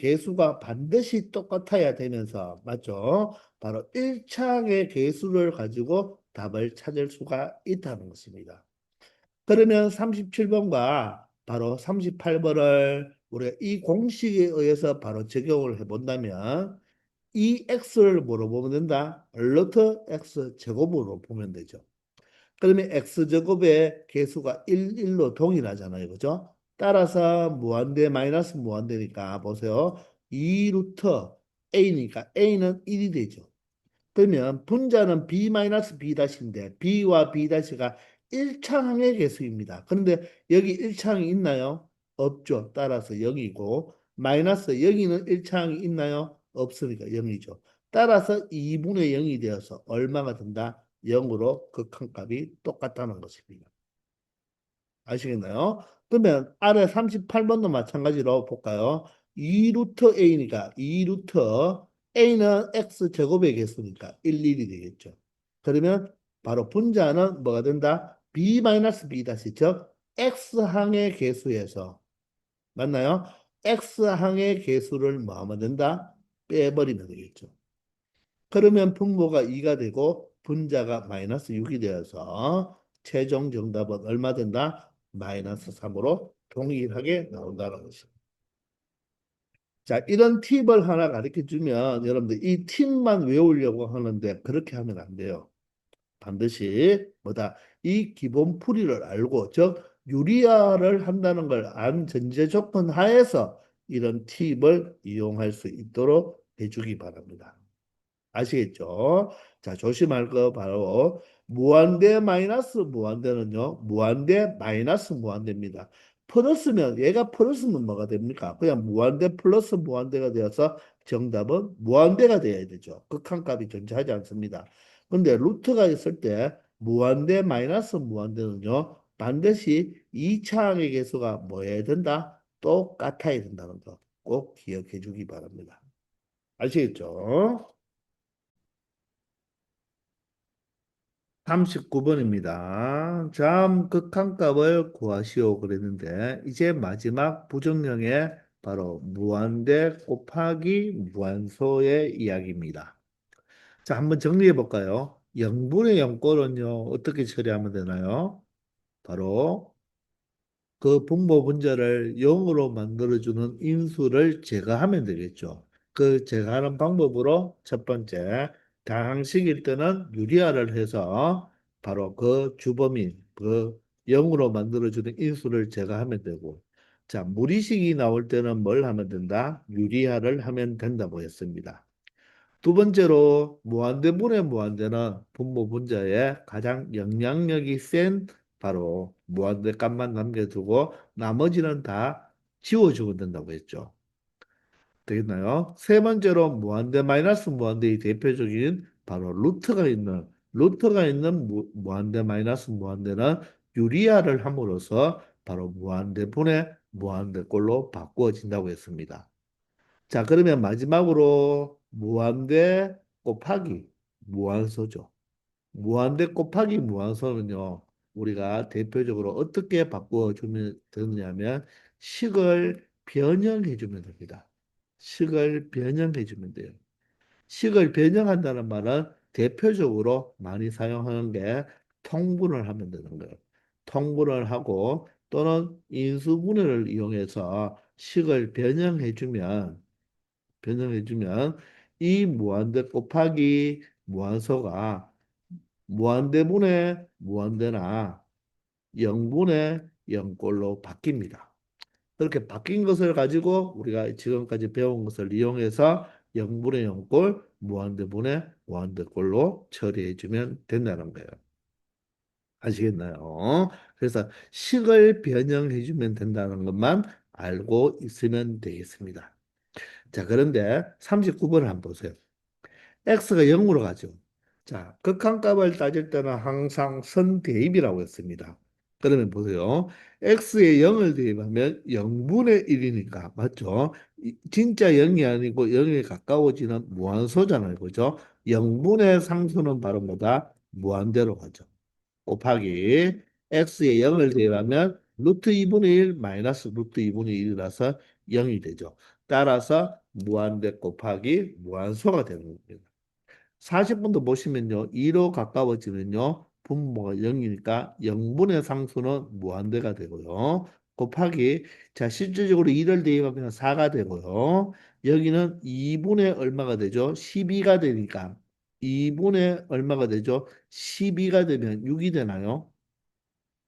[SPEAKER 1] 개수가 반드시 똑같아야 되면서 맞죠? 바로 1창의 개수를 가지고 답을 찾을 수가 있다는 것입니다. 그러면 37번과 바로 38번을 우리가 이 공식에 의해서 바로 적용을 해본다면 이 x를 뭐로 보면 된다? 루트 x 제곱으로 보면 되죠. 그러면 x제곱의 개수가 1, 1로 동일하잖아요. 그죠? 따라서 무한대 마이너스 무한대니까 보세요. 2 루트 a니까 a는 1이 되죠. 그러면 분자는 b 마이너스 b 다시인데 b와 b 다시가 1차항의 개수입니다. 그런데 여기 1차항이 있나요? 없죠. 따라서 0이고 마이너스 여기는 1차항이 있나요? 없으니까 0이죠. 따라서 2분의 0이 되어서 얼마가 된다? 0으로 극한값이 똑같다는 것입니다. 아시겠나요? 그러면 아래 38번도 마찬가지로 볼까요? 2 루트 a니까 2 루트 a는 x 제곱의 개수니까 1, 1이 되겠죠. 그러면 바로 분자는 뭐가 된다? b 마이너스 b 다시 즉 x항의 개수에서 맞나요? x항의 개수를 뭐 하면 된다? 빼버리면 되겠죠. 그러면 분모가 2가 되고 분자가 마이너스 6이 되어서 최종 정답은 얼마 된다? 마이너스 3으로 동일하게 나온다는 것이죠. 자, 이런 팁을 하나 가르쳐 주면 여러분들 이 팁만 외우려고 하는데 그렇게 하면 안 돼요. 반드시 뭐다? 이 기본 풀이를 알고 즉 유리화를 한다는 걸 안 전제 조건 하에서 이런 팁을 이용할 수 있도록 해주기 바랍니다. 아시겠죠? 자, 조심할 거 바로 무한대 마이너스 무한대는요. 무한대 마이너스 무한대입니다. 플러스면 얘가 플러스면 뭐가 됩니까? 그냥 무한대 플러스 무한대가 되어서 정답은 무한대가 되어야 되죠. 극한값이 존재하지 않습니다. 근데 루트가 있을 때 무한대 마이너스 무한대는요. 반드시 2차항의 개수가 뭐여야 된다? 똑같아야 된다는 거 꼭 기억해 주기 바랍니다. 아시겠죠? 39번입니다. 다음 극한값을 구하시오 그랬는데 이제 마지막 부정형의 바로 무한대 곱하기 무한소의 이야기입니다. 자, 한번 정리해 볼까요? 0분의 0꼴은요 어떻게 처리하면 되나요? 바로 그 분모 분자를 0으로 만들어주는 인수를 제거하면 되겠죠. 그 제거하는 방법으로 첫 번째, 다항식일 때는 유리화를 해서 바로 그 주범인, 그 0으로 만들어주는 인수를 제거하면 되고, 자, 무리식이 나올 때는 뭘 하면 된다? 유리화를 하면 된다고 했습니다. 두 번째로 무한대분의 무한대는 분모 분자의 가장 영향력이 센 바로 무한대 값만 남겨두고 나머지는 다 지워주면 된다고 했죠. 되겠나요? 세 번째로 무한대 마이너스 무한대의 대표적인 바로 루트가 있는 무한대 마이너스 무한대는 유리화를 함으로써 바로 무한대분의 무한대꼴로 바꾸어진다고 했습니다. 자, 그러면 마지막으로 무한대 곱하기 무한소죠. 무한대 곱하기 무한소는요, 우리가 대표적으로 어떻게 바꾸어 주면 되느냐면 식을 변형해 주면 됩니다. 식을 변형해 주면 돼요. 식을 변형한다는 말은 대표적으로 많이 사용하는 게 통분을 하면 되는 거예요. 통분을 하고 또는 인수분해를 이용해서 식을 변형해주면 이 무한대 곱하기 무한소가 무한대분의 무한대나 0분의 0꼴로 바뀝니다. 그렇게 바뀐 것을 가지고 우리가 지금까지 배운 것을 이용해서 0분의 0꼴 무한대분의 무한대꼴로 처리해주면 된다는 거예요. 아시겠나요? 그래서 식을 변형해주면 된다는 것만 알고 있으면 되겠습니다. 자, 그런데 39번을 한번 보세요. x가 0으로 가죠. 자, 극한값을 따질 때는 항상 선대입이라고 했습니다. 그러면 보세요. x에 0을 대입하면 0분의 1이니까 맞죠? 진짜 0이 아니고 0에 가까워지는 무한소잖아요. 그죠? 0분의 상수는 바로 뭐다? 무한대로 가죠. 곱하기 x에 0을 대입하면 루트 2분의 1 마이너스 루트 2분의 1이라서 0이 되죠. 따라서 무한대 곱하기 무한소가 되는 겁니다. 40분도 보시면요. 2로 가까워지면요. 분모가 0이니까 0분의 상수는 무한대가 되고요. 곱하기 자 실질적으로 2를 대입하면 4가 되고요. 여기는 2분의 얼마가 되죠? 12가 되니까 2분의 얼마가 되죠? 12가 되면 6이 되나요?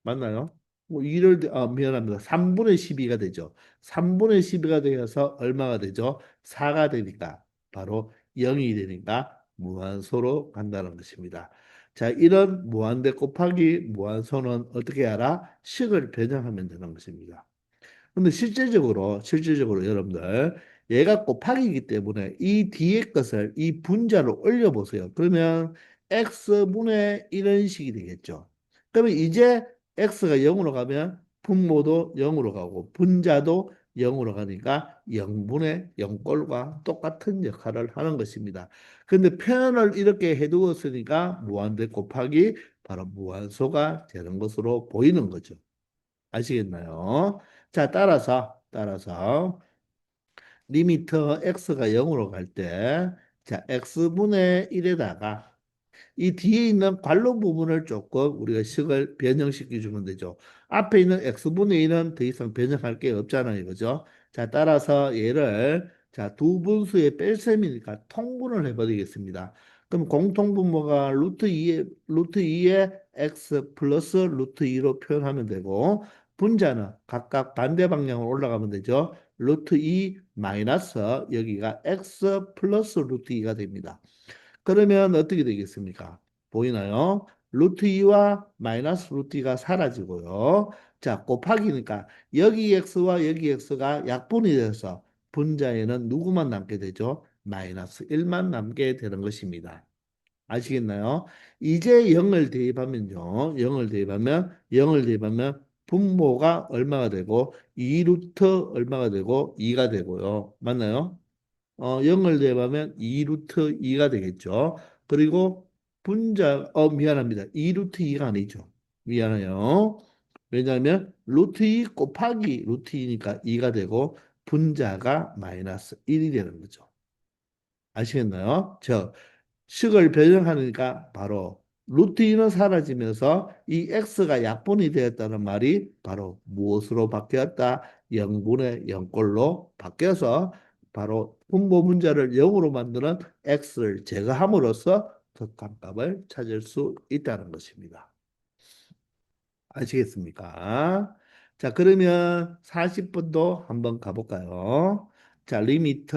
[SPEAKER 1] 맞나요? 뭐 2를 미안합니다. 3분의 12가 되죠. 3분의 12가 되어서 얼마가 되죠? 4가 되니까 바로 0이 되니까 무한소로 간다는 것입니다. 자, 이런 무한대 곱하기 무한소는 어떻게 알아? 식을 변형하면 되는 것입니다. 근데 실질적으로 여러분들 얘가 곱하기이기 때문에 이 뒤에 것을 이 분자를 올려보세요. 그러면 x분의 이런 식이 되겠죠. 그러면 이제 x가 0으로 가면 분모도 0으로 가고 분자도 0으로 가니까 0분의 0꼴과 똑같은 역할을 하는 것입니다. 근데 표현을 이렇게 해두었으니까 무한대 곱하기 바로 무한소가 되는 것으로 보이는 거죠. 아시겠나요? 자, 따라서 리미터 x가 0으로 갈 때, 자, x분의 1에다가 이 뒤에 있는 괄호 부분을 조금 우리가 식을 변형시켜 주면 되죠. 앞에 있는 x분의 1은 더 이상 변형할 게 없잖아요. 그죠? 자, 따라서 얘를 자, 두 분수의 뺄셈이니까 통분을 해버리겠습니다. 그럼 공통분모가 루트 2의 x 플러스 루트 2로 표현하면 되고 분자는 각각 반대 방향으로 올라가면 되죠. 루트 2 마이너스 여기가 x 플러스 루트 2가 됩니다. 그러면 어떻게 되겠습니까? 보이나요? 루트 2와 마이너스 루트 2가 사라지고요. 자, 곱하기니까 여기 x와 여기 x가 약분이 돼서 분자에는 누구만 남게 되죠? 마이너스 1만 남게 되는 것입니다. 아시겠나요? 이제 0을 대입하면요. 0을 대입하면 분모가 얼마가 되고 2 루트 얼마가 되고 2가 되고요. 맞나요? 0을 대입하면 2 루트 2가 되겠죠. 그리고 미안합니다. 2 루트 2가 아니죠. 미안해요. 왜냐하면 루트 2 곱하기 루트 2니까 2가 되고 분자가 마이너스 1이 되는 거죠. 아시겠나요? 식을 변형하니까 바로 루트 2는 사라지면서 이 x가 약분이 되었다는 말이 바로 무엇으로 바뀌었다? 0분의 0꼴로 바뀌어서 바로 분모 문자를 0으로 만드는 x를 제거함으로써 극한값을 찾을 수 있다는 것입니다. 아시겠습니까? 자, 그러면 40번도 한번 가볼까요? 자, 리미트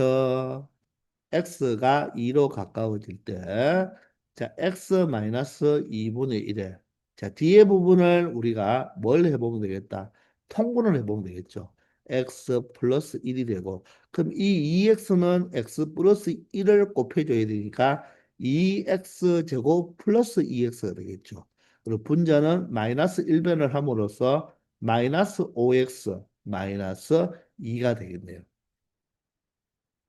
[SPEAKER 1] x가 2로 가까워질 때, 자, x 마이너스 2분의 1에, 자, 뒤에 부분을 우리가 뭘 해보면 되겠다? 통분을 해보면 되겠죠. x 플러스 1이 되고, 그럼 이 2x는 x 플러스 1을 곱해줘야 되니까 2x 제곱 플러스 2x가 되겠죠. 그리고 분자는 마이너스 1변을 함으로써 마이너스 5x 마이너스 2가 되겠네요.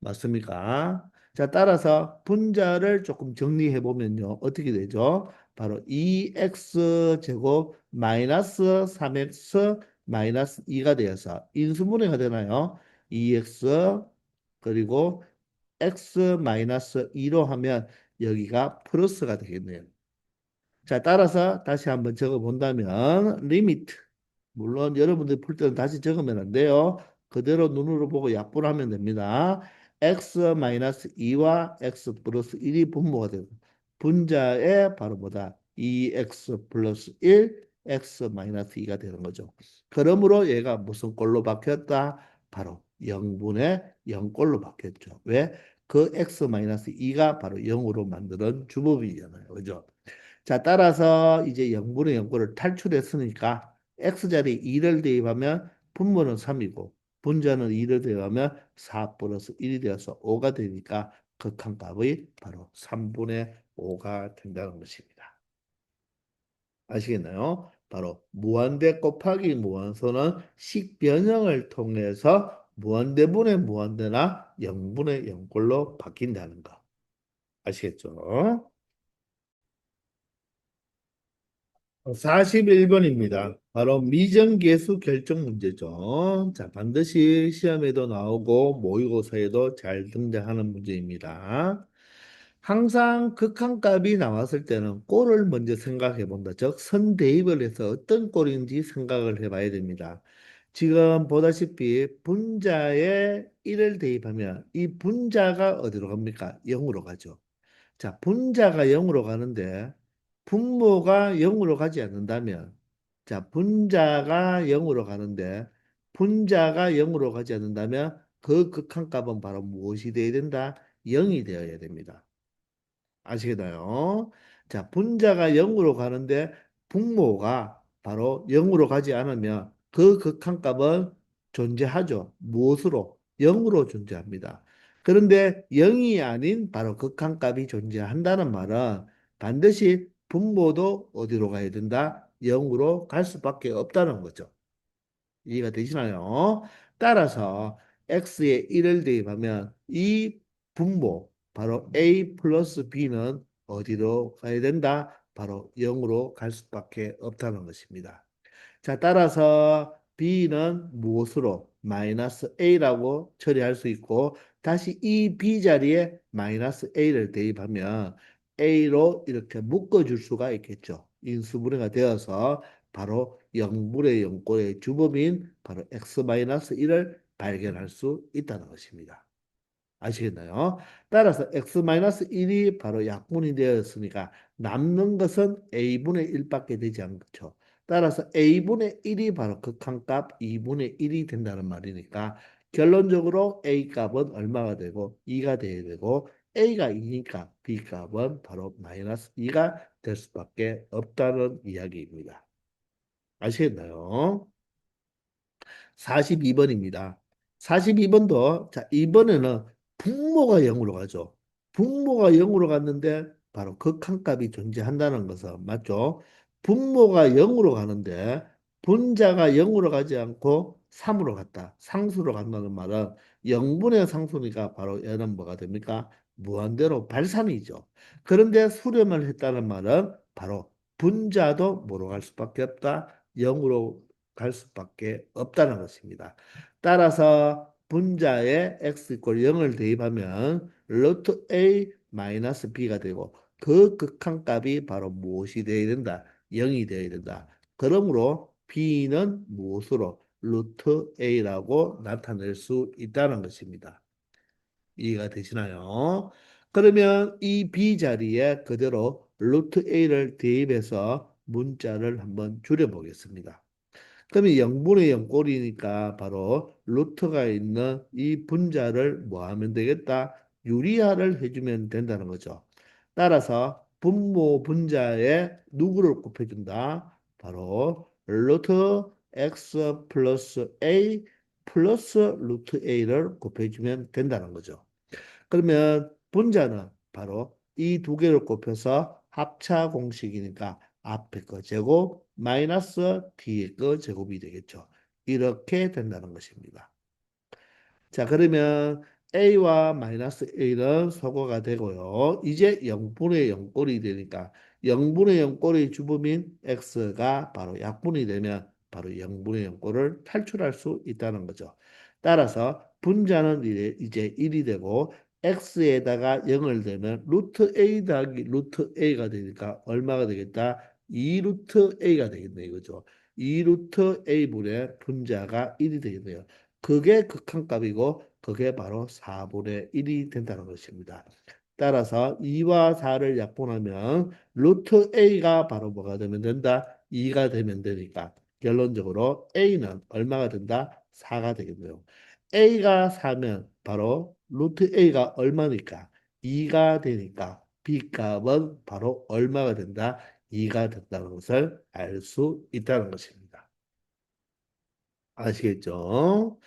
[SPEAKER 1] 맞습니까? 자, 따라서 분자를 조금 정리해 보면요. 어떻게 되죠? 바로 2x 제곱 마이너스 3x 마이너스 2가 되어서 인수분해가 되나요? 2x 그리고 x 마이너스 2로 하면 여기가 플러스가 되겠네요. 자, 따라서 다시 한번 적어 본다면 리미트 물론 여러분들이 풀 때는 다시 적으면 안 돼요. 그대로 눈으로 보고 약분하면 됩니다. x-2와 x 플러스 1이 분모가 되고 분자에 바로 뭐다? 2x 플러스 1, x-2가 되는 거죠. 그러므로 얘가 무슨 꼴로 바뀌었다? 바로 0분의 0꼴로 바뀌었죠. 왜? 그 x-2가 바로 0으로 만드는 주법이잖아요. 그죠? 자, 따라서 이제 0분의 0꼴을 탈출했으니까 x자리 2를 대입하면 분모는 3이고 분자는 2를 대입하면 4 플러스 1이 되어서 5가 되니까 극한값이 바로 3분의 5가 된다는 것입니다. 아시겠나요? 바로 무한대 곱하기 무한소는 식변형을 통해서 무한대분의 무한대나 0분의 0꼴로 바뀐다는 거. 아시겠죠? 41번입니다. 바로 미정계수 결정 문제죠. 자, 반드시 시험에도 나오고 모의고사에도 잘 등장하는 문제입니다. 항상 극한값이 나왔을 때는 꼴을 먼저 생각해 본다. 즉, 선대입을 해서 어떤 꼴인지 생각을 해 봐야 됩니다. 지금 보다시피 분자에 1을 대입하면 이 분자가 어디로 갑니까? 0으로 가죠. 자, 분자가 0으로 가는데 분모가 0으로 가지 않는다면 자, 분자가 0으로 가는데 분자가 0으로 가지 않는다면 그 극한값은 바로 무엇이 되어야 된다? 0이 되어야 됩니다. 아시겠나요? 자, 분자가 0으로 가는데 분모가 바로 0으로 가지 않으면 그 극한값은 존재하죠. 무엇으로? 0으로 존재합니다. 그런데 0이 아닌 바로 극한값이 존재한다는 말은 반드시 분모도 어디로 가야 된다? 0으로 갈 수밖에 없다는 거죠. 이해가 되시나요? 따라서 x에 1을 대입하면 이 분모 바로 a 플러스 b는 어디로 가야 된다? 바로 0으로 갈 수밖에 없다는 것입니다. 자, 따라서 b는 무엇으로? 마이너스 a라고 처리할 수 있고 다시 이 b 자리에 마이너스 a를 대입하면 a로 이렇게 묶어줄 수가 있겠죠. 인수분해가 되어서 바로 0분의 0꼴의 주범인 바로 x-1을 발견할 수 있다는 것입니다. 아시겠나요? 따라서 x-1이 바로 약분이 되었으니까 남는 것은 a분의 1밖에 되지 않죠. 따라서 a분의 1이 바로 극한값 2분의 1이 된다는 말이니까 결론적으로 a 값은 얼마가 되고 2가 돼야 되고 a가 2니까 b 값은 바로 마이너스 2가 될 수밖에 없다는 이야기입니다. 아시겠나요? 42번입니다. 42번도 자, 이번에는 분모가 0으로 가죠. 분모가 0으로 갔는데 바로 극한값이 존재한다는 것은 맞죠? 분모가 0으로 가는데 분자가 0으로 가지 않고 3으로 갔다. 상수로 간다는 말은 0분의 상수니까 바로 얘는 뭐가 됩니까? 무한대로 발산이죠. 그런데 수렴을 했다는 말은 바로 분자도 뭐로 갈 수밖에 없다. 0으로 갈 수밖에 없다는 것입니다. 따라서 분자에 x 이퀄 0을 대입하면 루트 a 마이너스 b가 되고 그 극한값이 바로 무엇이 되어야 된다? 0이 되어야 된다. 그러므로 b는 무엇으로? 루트 a라고 나타낼 수 있다는 것입니다. 이해가 되시나요? 그러면 이 b 자리에 그대로 루트 a를 대입해서 문자를 한번 줄여보겠습니다. 그러면 0분의 0 꼴이니까 바로 루트가 있는 이 분자를 뭐 하면 되겠다? 유리화를 해주면 된다는 거죠. 따라서 분모 분자에 누구를 곱해준다? 바로 루트 x 플러스 a 플러스 루트 a를 곱해주면 된다는 거죠. 그러면 분자는 바로 이 두 개를 곱해서 합차 공식이니까 앞에 거 제곱 마이너스 뒤에 거 제곱이 되겠죠. 이렇게 된다는 것입니다. 자, 그러면 a와 마이너스 a는 소거가 되고요. 이제 0분의 0꼴이 되니까 0분의 0꼴의 주범인 x가 바로 약분이 되면 바로 0분의 0꼴을 탈출할 수 있다는 거죠. 따라서 분자는 이제 1이 되고 x에다가 0을 대면 루트 a 더하기 루트 a가 되니까 얼마가 되겠다? 2 루트 a가 되겠네 이거죠. 2 루트 a분의 분자가 1이 되겠네요. 그게 극한값이고 그게 바로 4분의 1이 된다는 것입니다. 따라서 2와 4를 약분하면 루트 a가 바로 뭐가 되면 된다? 2가 되면 되니까 결론적으로 a는 얼마가 된다? 4가 되겠네요. a가 4면 바로 루트 a가 얼마니까? 2가 되니까 b 값은 바로 얼마가 된다? 2가 된다는 것을 알 수 있다는 것입니다. 아시겠죠?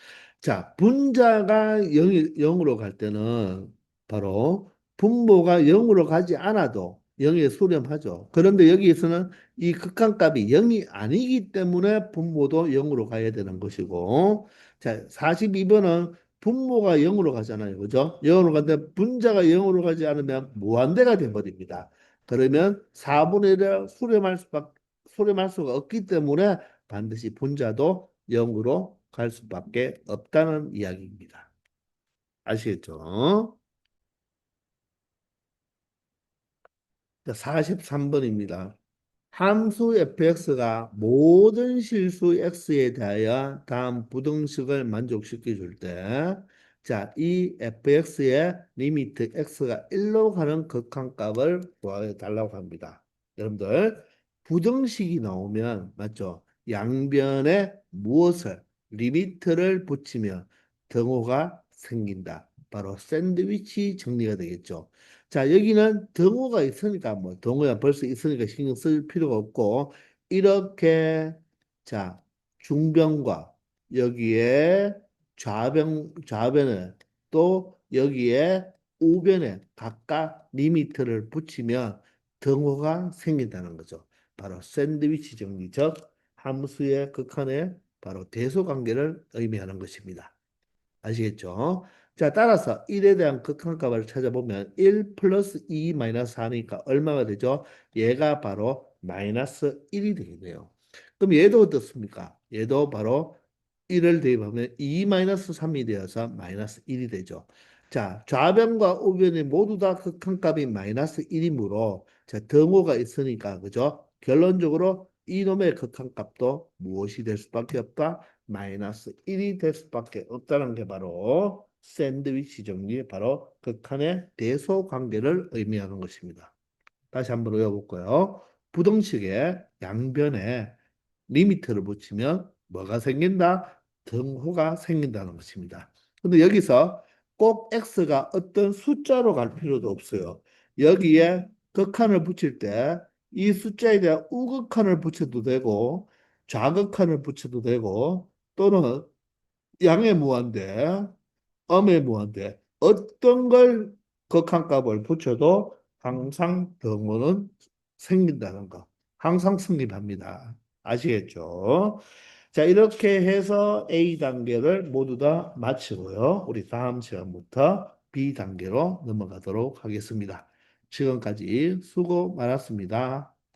[SPEAKER 1] 자, 분자가 0으로 갈 때는 바로 분모가 0으로 가지 않아도 0에 수렴하죠. 그런데 여기에서는 이 극한값이 0이 아니기 때문에 분모도 0으로 가야 되는 것이고, 자, 42번은 분모가 0으로 가잖아요. 그죠? 0으로 가는데 분자가 0으로 가지 않으면 무한대가 돼버립니다. 그러면 4분의 1을 수렴할 수가 없기 때문에 반드시 분자도 0으로 갈 수밖에 없다는 이야기입니다. 아시겠죠? 자, 43번입니다. 함수 fx가 모든 실수 x에 대하여 다음 부등식을 만족시켜 줄 때, 자, 이 fx의 리미트 x가 1로 가는 극한값을 구하여 달라고 합니다. 여러분들, 부등식이 나오면, 맞죠? 양변에 무엇을, 리미트를 붙이면 등호가 생긴다. 바로 샌드위치 정리가 되겠죠. 자, 여기는 등호가 있으니까 뭐 등호야 벌써 있으니까 신경 쓸 필요가 없고 이렇게 자, 중변과 여기에 좌변에 또 여기에 우변에 각각 리미트를 붙이면 등호가 생긴다는 거죠. 바로 샌드위치 정리, 즉 함수의 극한의 바로 대소관계를 의미하는 것입니다. 아시겠죠? 자, 따라서 1에 대한 극한값을 찾아보면 1 플러스 2 마이너스 4니까 얼마가 되죠? 얘가 바로 마이너스 1이 되겠네요. 그럼 얘도 어떻습니까? 얘도 바로 1을 대입하면 2 마이너스 3이 되어서 마이너스 1이 되죠. 자, 좌변과 우변이 모두 다 극한값이 마이너스 1이므로 자, 등호가 있으니까 그죠? 결론적으로 이놈의 극한값도 무엇이 될 수밖에 없다? 마이너스 1이 될 수밖에 없다는 게 바로 샌드위치 정리, 바로 극한의 대소 관계를 의미하는 것입니다. 다시 한번 외워볼까요? 부등식의 양변에 리미트를 붙이면 뭐가 생긴다? 등호가 생긴다는 것입니다. 근데 여기서 꼭 x가 어떤 숫자로 갈 필요도 없어요. 여기에 극한을 붙일 때 이 숫자에 대한 우극한을 붙여도 되고 좌극한을 붙여도 되고 또는 양의 무한대 엄의 무한대 어떤 걸 극한값을 붙여도 항상 등호는 생긴다는 거. 항상 성립합니다. 아시겠죠? 자, 이렇게 해서 A 단계를 모두 다 마치고요. 우리 다음 시간부터 B 단계로 넘어가도록 하겠습니다. 지금까지 수고 많았습니다.